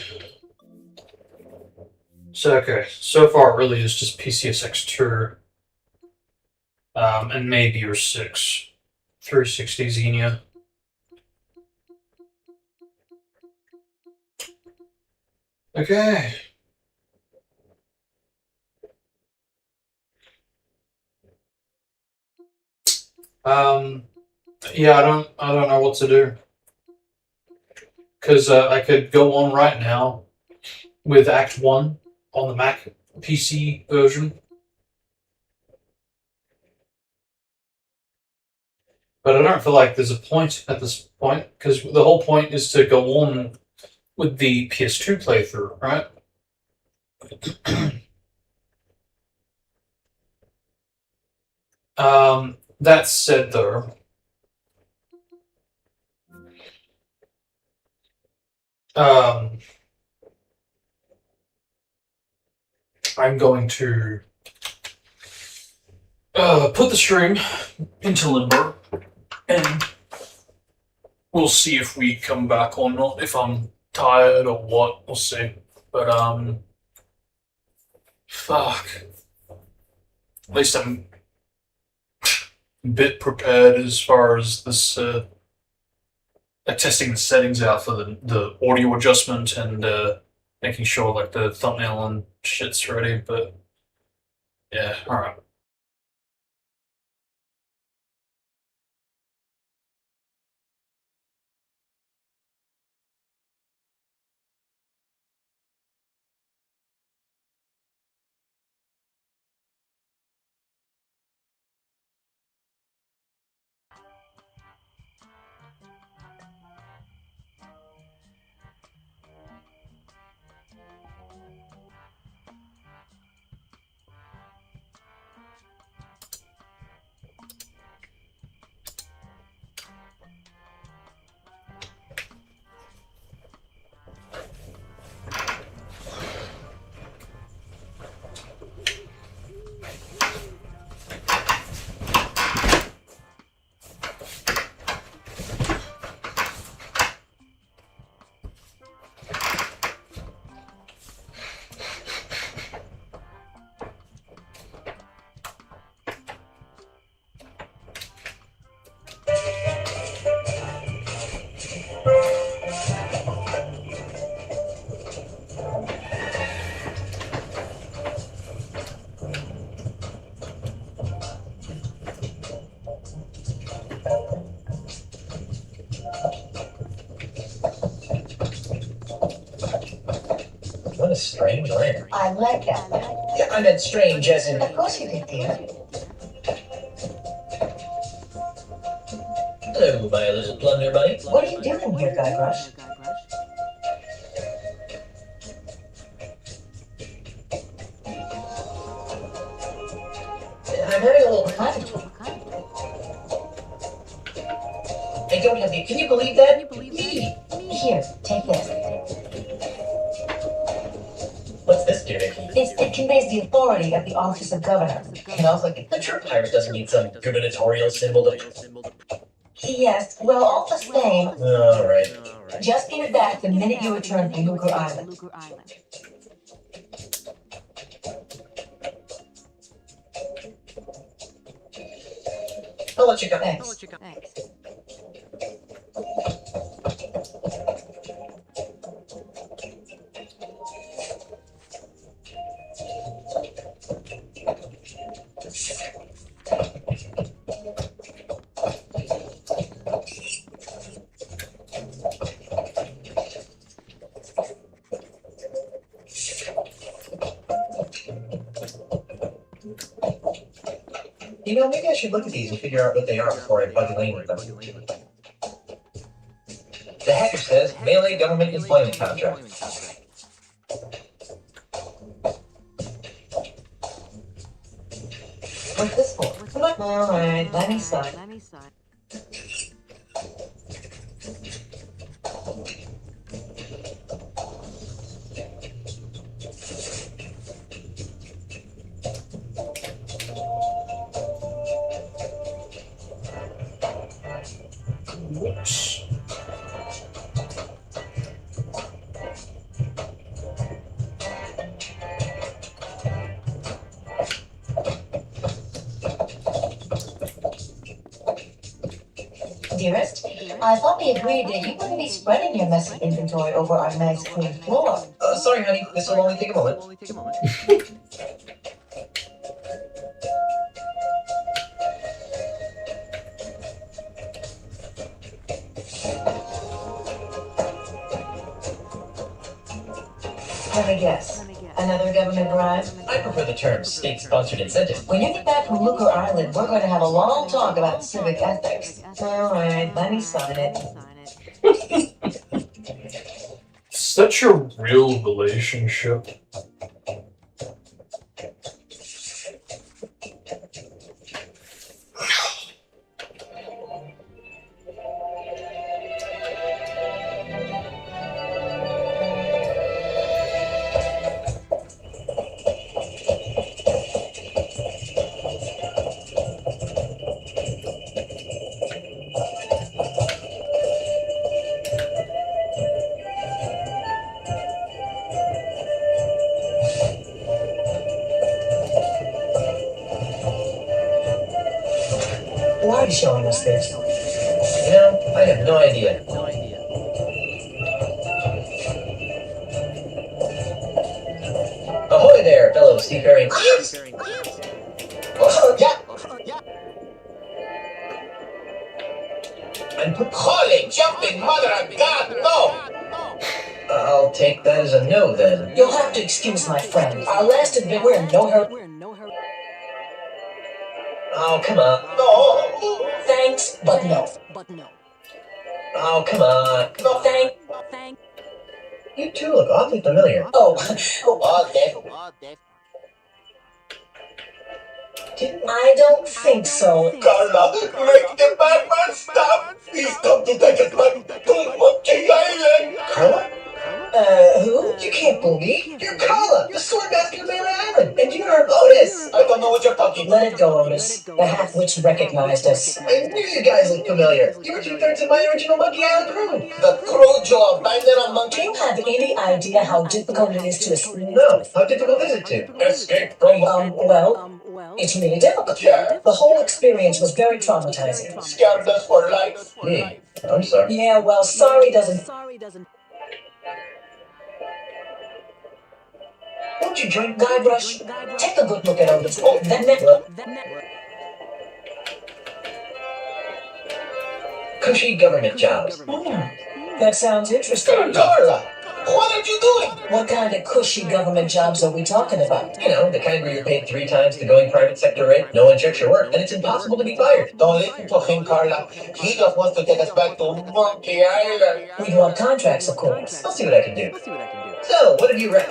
So, okay, so far it really is just PCSX2. And maybe your 6. 360 Xenia. Okay. Yeah, I don't know what to do. Because I could go on right now with Act 1 on the Mac PC version. But I don't feel like there's a point at this point, because the whole point is to go on with the PS2 playthrough, right? That said, though, I'm going to put the stream into limbo, and we'll see if we come back or not. If I'm tired or what, we'll see. But fuck. At least I'm a bit prepared as far as this testing the settings out for the audio adjustment and making sure like the thumbnail and shit's ready. But yeah, all right. Strange land. I like that. Yeah, I meant strange as in... Of course you did, dear. Hello, my little plunder buddy. What are you doing here, Guybrush? I'm having a little... Huh? I don't have the... Can you believe that? Me! Here, take this. What's this, dear Vicky? It conveys the authority of the office of governor. And I was like, the true pirate doesn't need some gubernatorial symbol to... Yes, well, all the same, Alright. just give it back the minute you return from Lucre Island. I'll let you go. Thanks. You know, maybe I should look at these and figure out what they are before I bug Elaine with them. The heck it says, Melee Government Employment Contract. What's this for? Alright, let me sign. Whoops. Dearest, I thought we agreed that you wouldn't be spreading your messy inventory over our nice clean floor. Sorry, honey, this will only take a moment. Let me guess. Another government bribe? I prefer the term state-sponsored incentive. When you get back from Lucre Island, we're going to have a long talk about civic ethics. Alright, let me sign it. Such a real relationship. Why are you showing us this? You know, I have no idea. Ahoy there, fellow seafaring. Oh, yeah. And Holy jumping mother of God, no! I'll take that as a no then. You'll have to excuse my friend. Our last adventure, we're in no hurry. Oh, come on. No! Thanks, but no. Oh, come on. No, Thank. You two look awfully familiar. Oh, all dead. I don't think so. Carla, make the Batman stop! He's come to take us back to Monkey Island! Carla? Who? You can't fool me. You're Carla, the sword master of Melee Island. And you're Otis. I don't know what you're talking about. Let it go, Otis. The half-witch recognized us. I knew you guys looked familiar. You were 2/3 of my original Monkey Island crew. The crew job, bandit on Do monkey. you have any idea how difficult it is to escape? No, how difficult is it to? Escape from Well, it's really difficult. Yeah. The whole experience was very traumatizing. Scared us for life. Hey, I'm sorry. Yeah, well, sorry doesn't... Won't you drink? Guybrush, take a good look at Otis. Oh, then... Cushy government jobs. That sounds interesting. Carla! What are you doing? What kind of cushy government jobs are we talking about? You know, the kind where you're paid 3 times the going private sector rate, no one checks your work, and it's impossible to be fired. Don't listen to him, Carla. He just wants to take us back to Monkey Island. We'd want contracts, of course. I'll see what I can do. So, what have you read?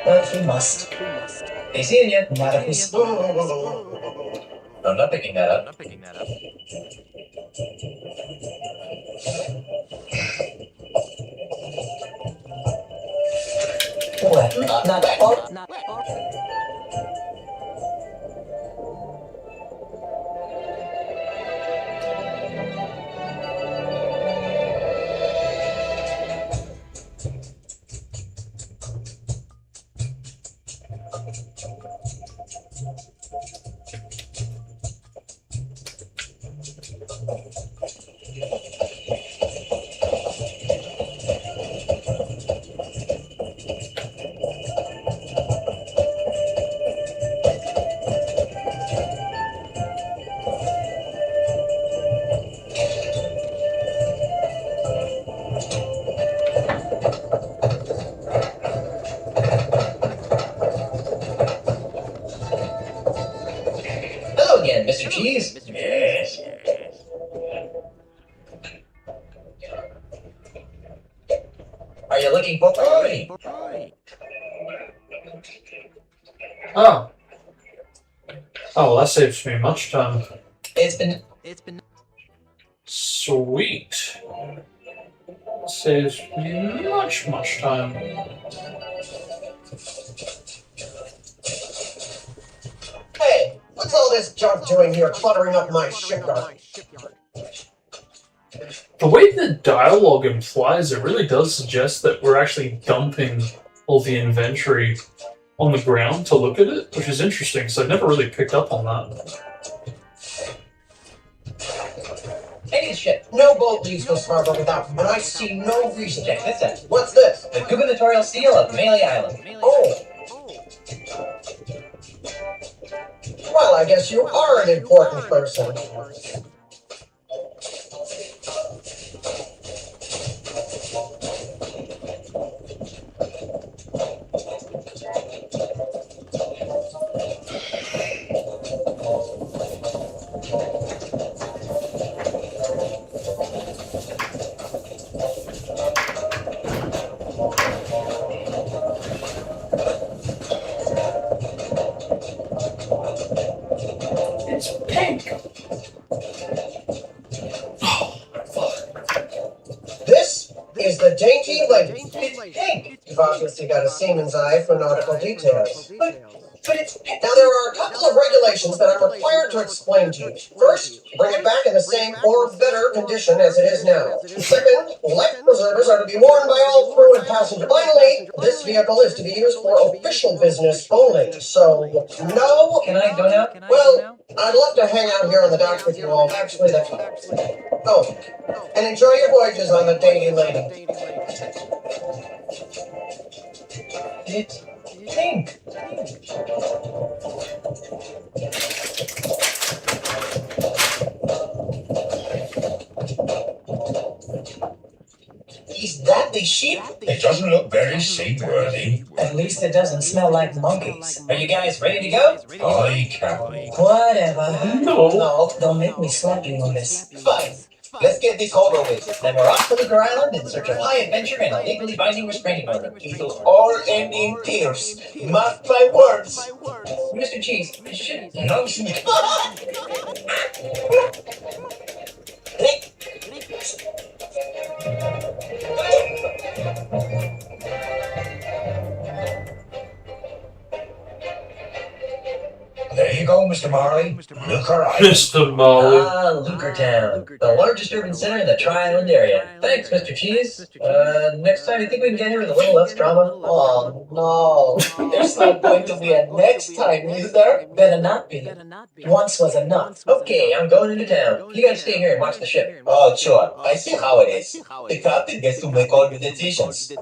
But we must. Be seeing you. Not if we I'm not picking that up. Well, not all. Hello again, Mr. Cheese. Yes. Are you looking for me? Oh. Oh, well, that saves me much time. It's been Sweet. Saves me much time. Hey, what's all this junk doing here cluttering up my shipyard? The way the dialogue implies, it really does suggest that we're actually dumping all the inventory on the ground to look at it, which is interesting, because I've never really picked up on that. any ship. No boat leaves this harbor without, and I see no reason. Check this out. What's this? The gubernatorial seal of Maley Island. Oh. Well, I guess you are an important person. It's pink! This is the dainty lady. It's pink. You've obviously got a seaman's eye for nautical details. But it's pink. Now, there are a couple of regulations that I'm required to explain to you. First, bring it back in the same or better condition as it is now. Second, life preservers are to be worn by all crew and passengers. Finally, this vehicle is to be used for official business only. So, no. Can I go now? Well, I'd love to hang out here on the dock with you all. Actually, that's Oh, and enjoy your voyages on the Dainty Lady. It's pink. Is that the ship? It doesn't look very seaworthy. At least it doesn't smell like monkeys. Are you guys ready to go? I can. Whatever. No. Don't make me slap you on this. Fine. Let's get this over with. Then we're off to Lucre Island in search of high adventure and a legally binding restraining order. It'll all end in tears. Mark my words. Mr. Cheese, should Nonsense. There you go, Mr. Marley. Lucre Island. Mr. Marley. Lucre Town, the largest urban center in the Tri-Island area. Thanks, Mr. Cheese. Next time, you think we can get here with a little less drama? Oh, no. There's not going to be a next time, is there? Better not be. Once was enough. Okay, I'm going into town. You guys stay here and watch the ship. Oh, sure. I see how it is. The captain gets to make all the decisions.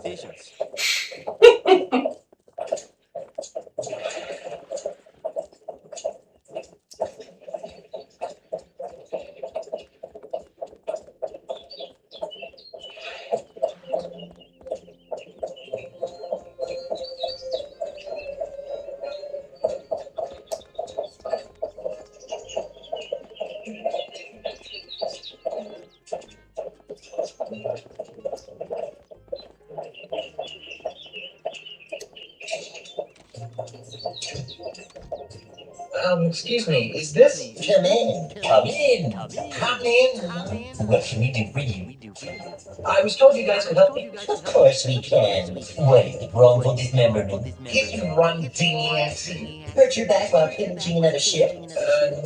Excuse me, is this? Come in, come in, come in. What can we do for you? I was told you guys could help me. Of course we can. Wait, wrongful dismemberment. If you run DXE, Hurt your back while pillaging another ship?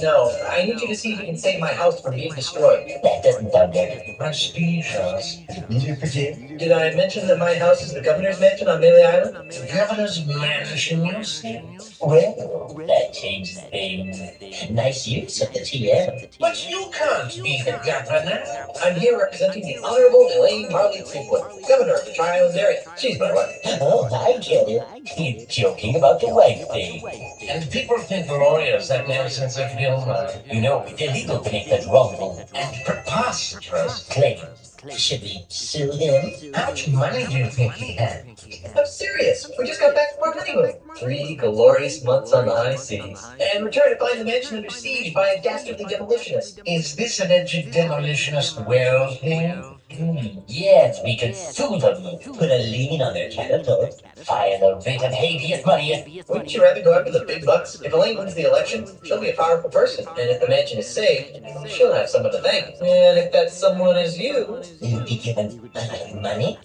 No. I need you to see if you can save my house from being destroyed. That doesn't sound very prestigious, lucrative, Did I mention that my house is the governor's mansion on Melee Island? governor's mansion, you say? well. That changes things. Nice use of the TM. But you can't be the governor. I'm here representing the Honorable Elaine Marley Creekwood, governor of the Tri-Islands area. She's my wife. Oh, I get it. He's joking about the wife thing. And people think lawyers have no sense of humor. You know, it's illegal to make such wrongful And preposterous. claims. Should we sue him? How much money do you think he had? I'm serious. We just got back from our honeymoon. 3 glorious months on the high seas. And returned to find the mansion under siege by a dastardly demolitionist. Is this alleged demolitionist wealthy? Yes, we could sue them. Put a lien on their capital. File a writ of habeas money. Wouldn't you rather go after the big bucks? If Elaine wins the election, she'll be a powerful person. And if the mansion is saved, she'll have someone to thank. And if that someone is you... You'll be given money?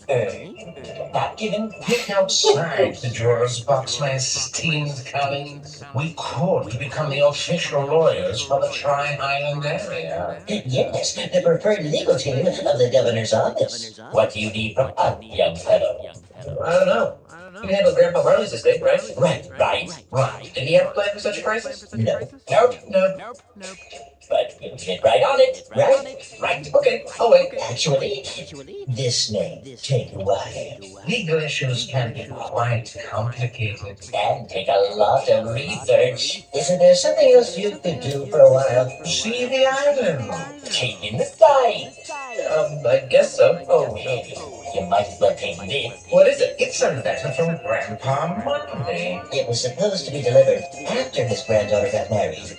Not given? Look outside the juror's box, my esteemed colleagues. We could become the official lawyers for the Tri-Island area. Yes, the preferred legal team of the governor's office. What do you need from us, young fellow? I don't know. You handled Grandpa Marley's estate, right? Right. Did he have a plan for such a crisis? No. Nope. But we'll get right on it, right? Right. Okay, I'll wait. Actually, this may take a while. Legal issues can be quite complicated. And take a lot of research. Isn't there something else you could do for a while? See the island. Take in the sky. I guess so. Oh, hey, you might as well take this. What is it? It's a letter from Grandpa Monday. It was supposed to be delivered after his granddaughter got married.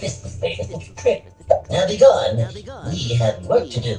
This is the trick. Now be gone. We have work to do.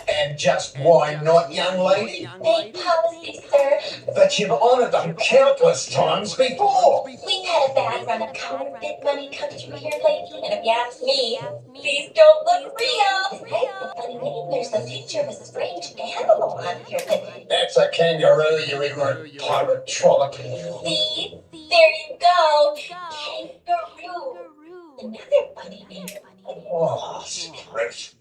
And just why not, young lady? Big policy, sir. But you've honored them countless times before. We've had a bad run of counterfeit money coming through here lately, and if you ask me, these don't look real. Hey, but anyway, there's a picture of a strange animal on here. That's a kangaroo, you ignorant pirate trolloc. See? There you go. Kangaroo. Another funny name. Oh, great.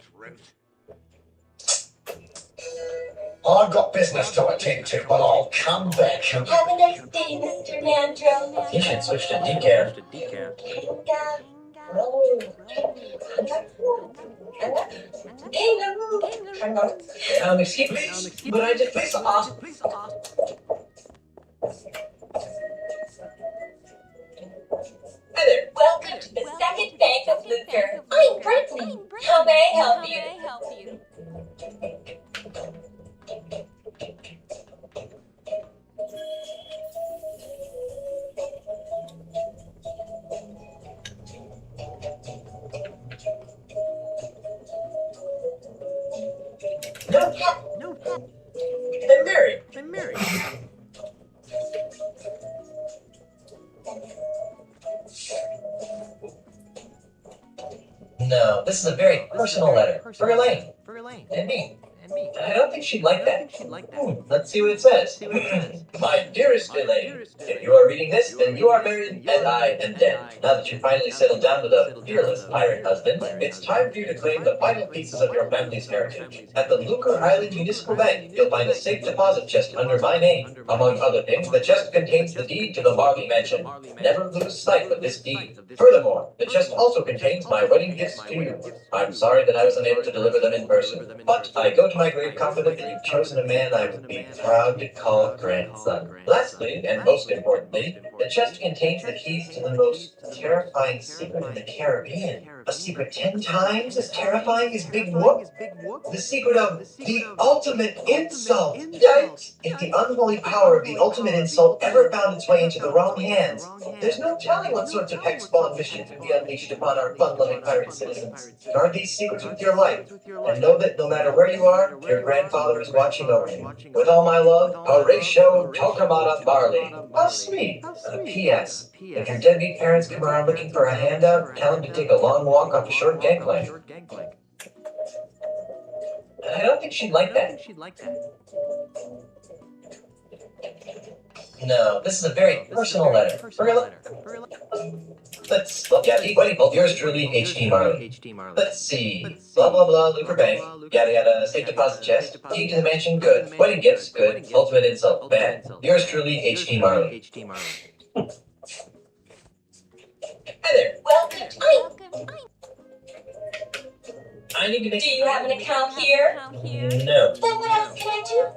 I've got business to attend to, but I'll come back. Have a nice day, Mr. Mandro. You should switch to decaf. Excuse me, but I just please Hi there. Welcome to the second bank of Lucre. I'm Brittany. How may I help you? No. I'm married. No, this is a very personal letter for Elaine and me. I don't think she'd like that. Let's see what it says. My dearest Elaine, if you are reading this, then you are married and I am dead. Now that you finally settled down with a fearless pirate husband, it's time for you to claim the final pieces of your family's heritage. At the Lucre Island Municipal Bank, you'll find a safe deposit chest under my name. Among other things, the chest contains the deed to the Marley Mansion. Never lose sight of this deed. Furthermore, the chest also contains my wedding gifts to you. I'm sorry that I was unable to deliver them in person, but I go to my grave I'm confident that you've chosen a man I would be proud to call grandson. Lastly, and most importantly, the chest contains the keys to the most terrifying secret in the Caribbean. A secret 10 times as terrifying as Big Whoop? The secret of the ultimate insult. Yikes! If the unholy power of the ultimate insult ever found its way into the wrong hands, there's no telling what sorts of hex-spawn missions could be unleashed upon our fun-loving pirate citizens. Guard these secrets with your life, and know that no matter where you are, your grandfather is watching over you. With all my love, Horatio Tokamata Barley. How sweet. P.S. If your deadbeat parents come around looking for a handout, tell them to take a long walk off a short gangplank. I don't think she'd like that. No, this is a very personal letter. Let's look at it. Wait, yours truly, H.T. Marley. Let's see. Blah, blah, blah, Lucre Bank. Yada, yada, safe deposit chest. Key to the mansion, good. Wedding gifts, good. Ultimate insult, bad. Yours truly, H.T. Marley. Hi there. Welcome. I need to make... Do you have an account here? No. Then what else can I do?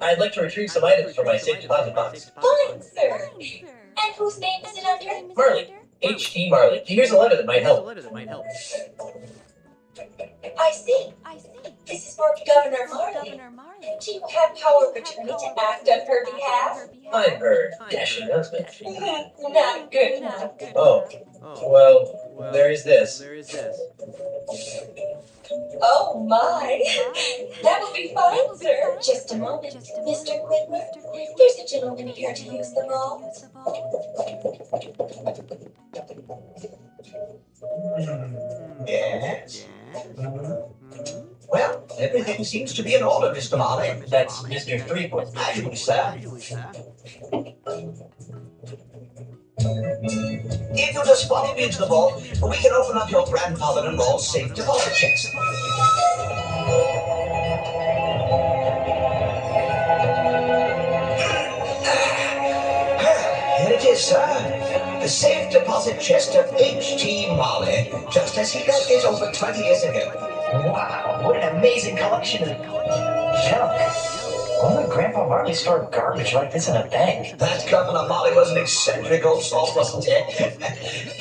I'd like to retrieve some items from my safe deposit box. Fine, sir. And whose name is it under? Marley. H.T. Marley. Here's a letter that might help. I see. This is for Governor Marley. Do you have power of attorney to act on her behalf? I'm her dashing husband. Not good. Oh. Well, there is this. Oh my. That will be fine, sir. Just a moment. Mr. Quidler, there's a gentleman here to use the ball. Yes? Well, everything seems to be in order, Mr. Marley. That's Mr. Threepwood. Actually, sir. If you'll just follow me into the vault, we can open up your grandfather-in-law's safe deposit chest. Here it is, sir. The safe deposit chest of H.T. Marley, just as he left it over 20 years ago. Wow, what an amazing collection of junk. When would Grandpa Marley store garbage like this in a bank? That Governor Marley was an eccentric old salt, wasn't he?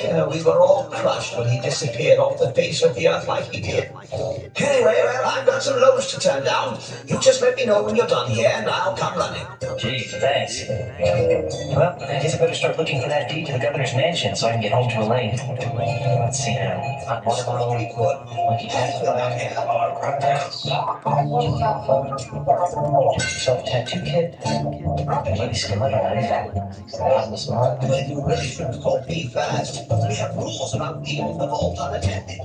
We were all crushed when he disappeared off the face of the earth like he did. Anyway, well, I've got some loads to turn down. You just let me know when you're done here, and I'll come running. Gee, thanks. Well, I guess I better start looking for that deed to the governor's mansion so I can get home to Elaine. Let's see now. Hot water bottle, monkey tattoo, self-tattoo kit, maybe skillet or knife, bottomless mug. Well, you really shouldn't call me fast. We have rules about leaving the vault unattended. I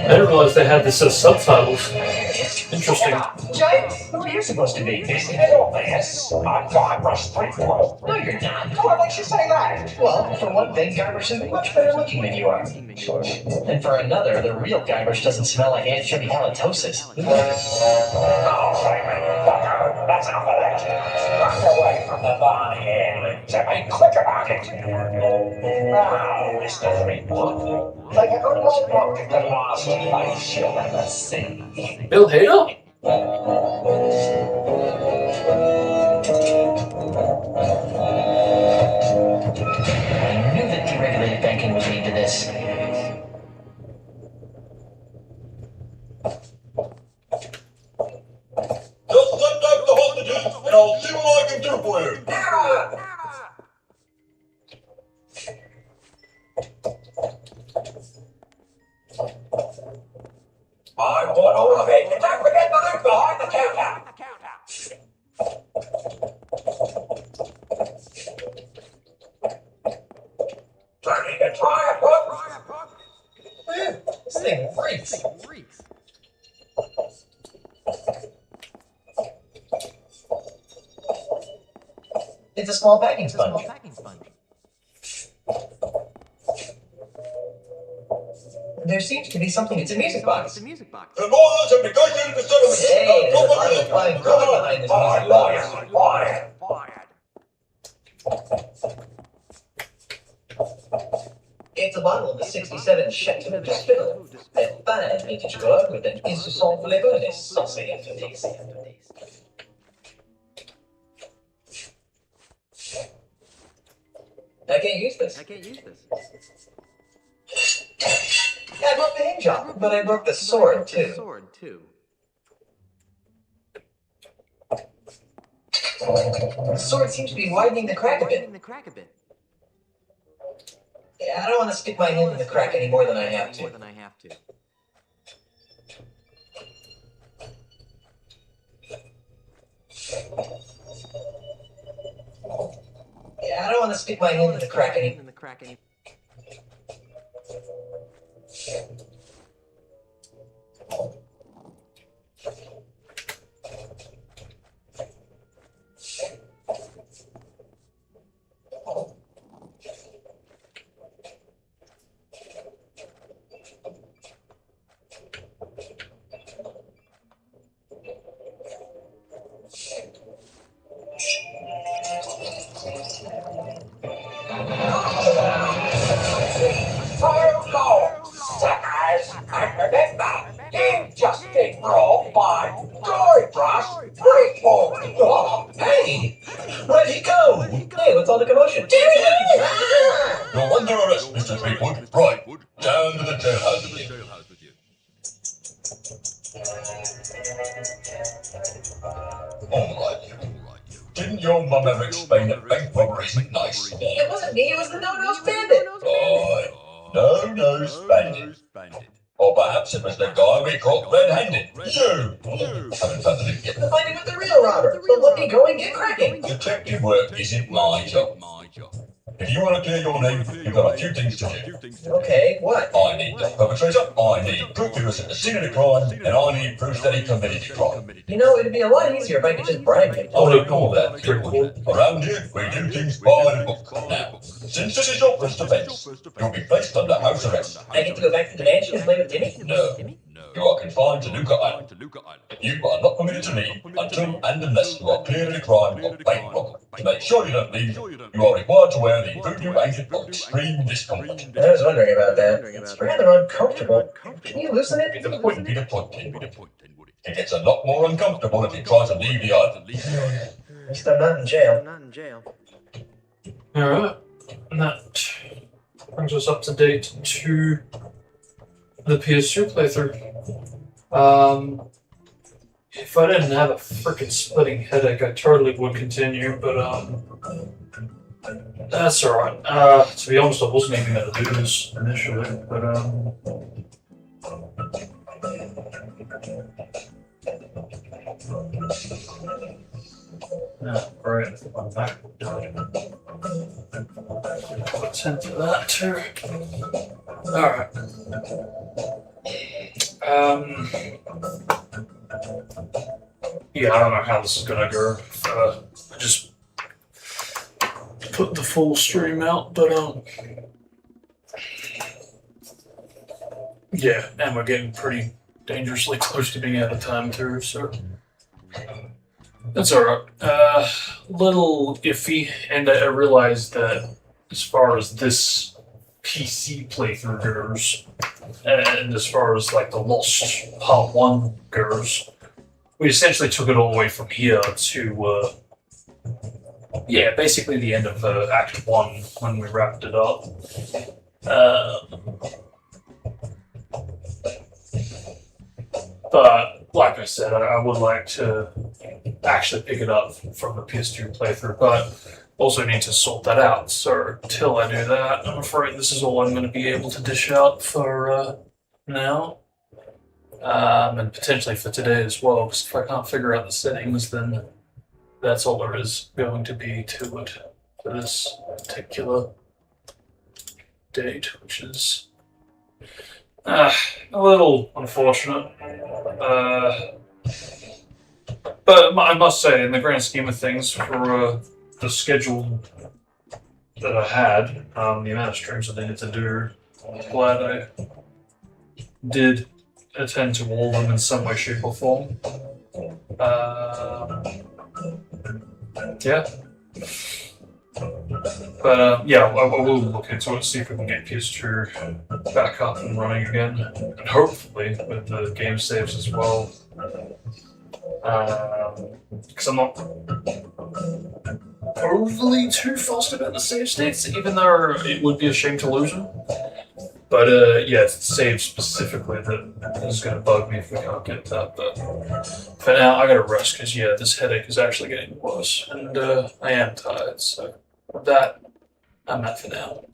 didn't realize they had this as subtitles. Interesting. Giant, who are you supposed to be? This little yes. I'm Guybrush Threepwood. No, you're not. What makes you say that? Well, for one thing, Guybrush is much better looking than you are. Sure. And for another, the real Guybrush doesn't smell like anchovy halitosis. Oh, that's enough of that. Run away from the body and be quick about it. Now, Mr. Threepwood, like a good old book, the last place you'll ever see. Bill Hader? I knew that deregulated banking would lead to this. Just let out the hostages, and I'll see what I can do for you. I want all of it, and don't forget the loot behind the counter. Turning to try a book. This thing freaks. It's a small packing sponge. There seems to be something. It's a music box. The lawyers have negotiated the settlement. Hey, there's a lot of flying code behind this music box. a bottle of the 67 Chateau de Spittle. A fine vintage grog with an instant flavor and a saucy aftertaste. I can't use this. I broke the hinge off, but I broke the sword too. The sword seems to be widening the crack a bit. Yeah, I don't want to stick my hand in the crack any more than I have to. Yeah, I don't want to stick my hand in the crack any. Suckers, I remember. You just been robbed by Guybrush Threepwood. Oh, hey! Where'd he go? Hey, what's all the commotion? You're under arrest, Mr. Threepwood. Right, down to the jailhouse with you. All right, you. Didn't your mum ever explain that bank robbery isn't nice? It wasn't me, it was the no-nose bandit. Right. No-nose bandit. Or perhaps it was the guy we caught red-handed. You! Haven't found him yet. We'll find him with the real robber. So let me go and get cracking. Detective work isn't my job. If you want to clear your name, you've got a few things to do. Okay, what? I need the perpetrator, I need proof he was at the scene of the crime, and I need proof that he committed the crime. You know, it'd be a lot easier if I could just bribe him. I'll ignore that, Threepwood. Around here, we do things by the book. Now, since this is your first offence, you'll be placed under house arrest. I get to go back to the mansion and play with Timmy? No. You are confined to Lucre Island. You are not permitted to leave until and unless you are cleared of the crime of bank robbery. To make sure you don't leave, you are required to wear the voodoo anklet of extreme discomfort. I was wondering about that. It's rather uncomfortable. Can you loosen it? It wouldn't be the point, would it? It gets a lot more uncomfortable if you try to leave the island. At least I'm not in jail. Alright, and that brings us up to date to the PS2 playthrough. If I didn't have a freaking splitting headache, I totally would continue, but that's alright. To be honest, I wasn't even going to do this initially, but right, I'm back. Attend to that too. Alright. Yeah, I don't know how this is gonna go. I just put the full stream out, but yeah, and we're getting pretty dangerously close to being out of time too, so that's alright. Little iffy, and I realized that as far as this PC playthrough goes, and as far as like the Lost Part 1 goes, we essentially took it all the way from here to, yeah, basically the end of Act 1 when we wrapped it up. But, like I said, I would like to actually pick it up from the PS2 playthrough, but also need to sort that out. So, till I do that, I'm afraid this is all I'm going to be able to dish out for now. And potentially for today as well, because if I can't figure out the settings, then that's all there is going to be to it for this particular date, which is a little unfortunate. But I must say, in the grand scheme of things, for the schedule that I had, the amount of streams I needed to do, I'm glad I did attend to all of them in some way, shape, or form. Yeah. But yeah, I will look into it, see if we can get PS2 back up and running again, and hopefully with the game saves as well. Because I'm not overly too fussed about the save states, even though it would be a shame to lose them. But yeah, it's save specifically that is going to bug me if we can't get that. But for now, I gotta rest because yeah, this headache is actually getting worse, and I am tired. So with that, I'm out for now.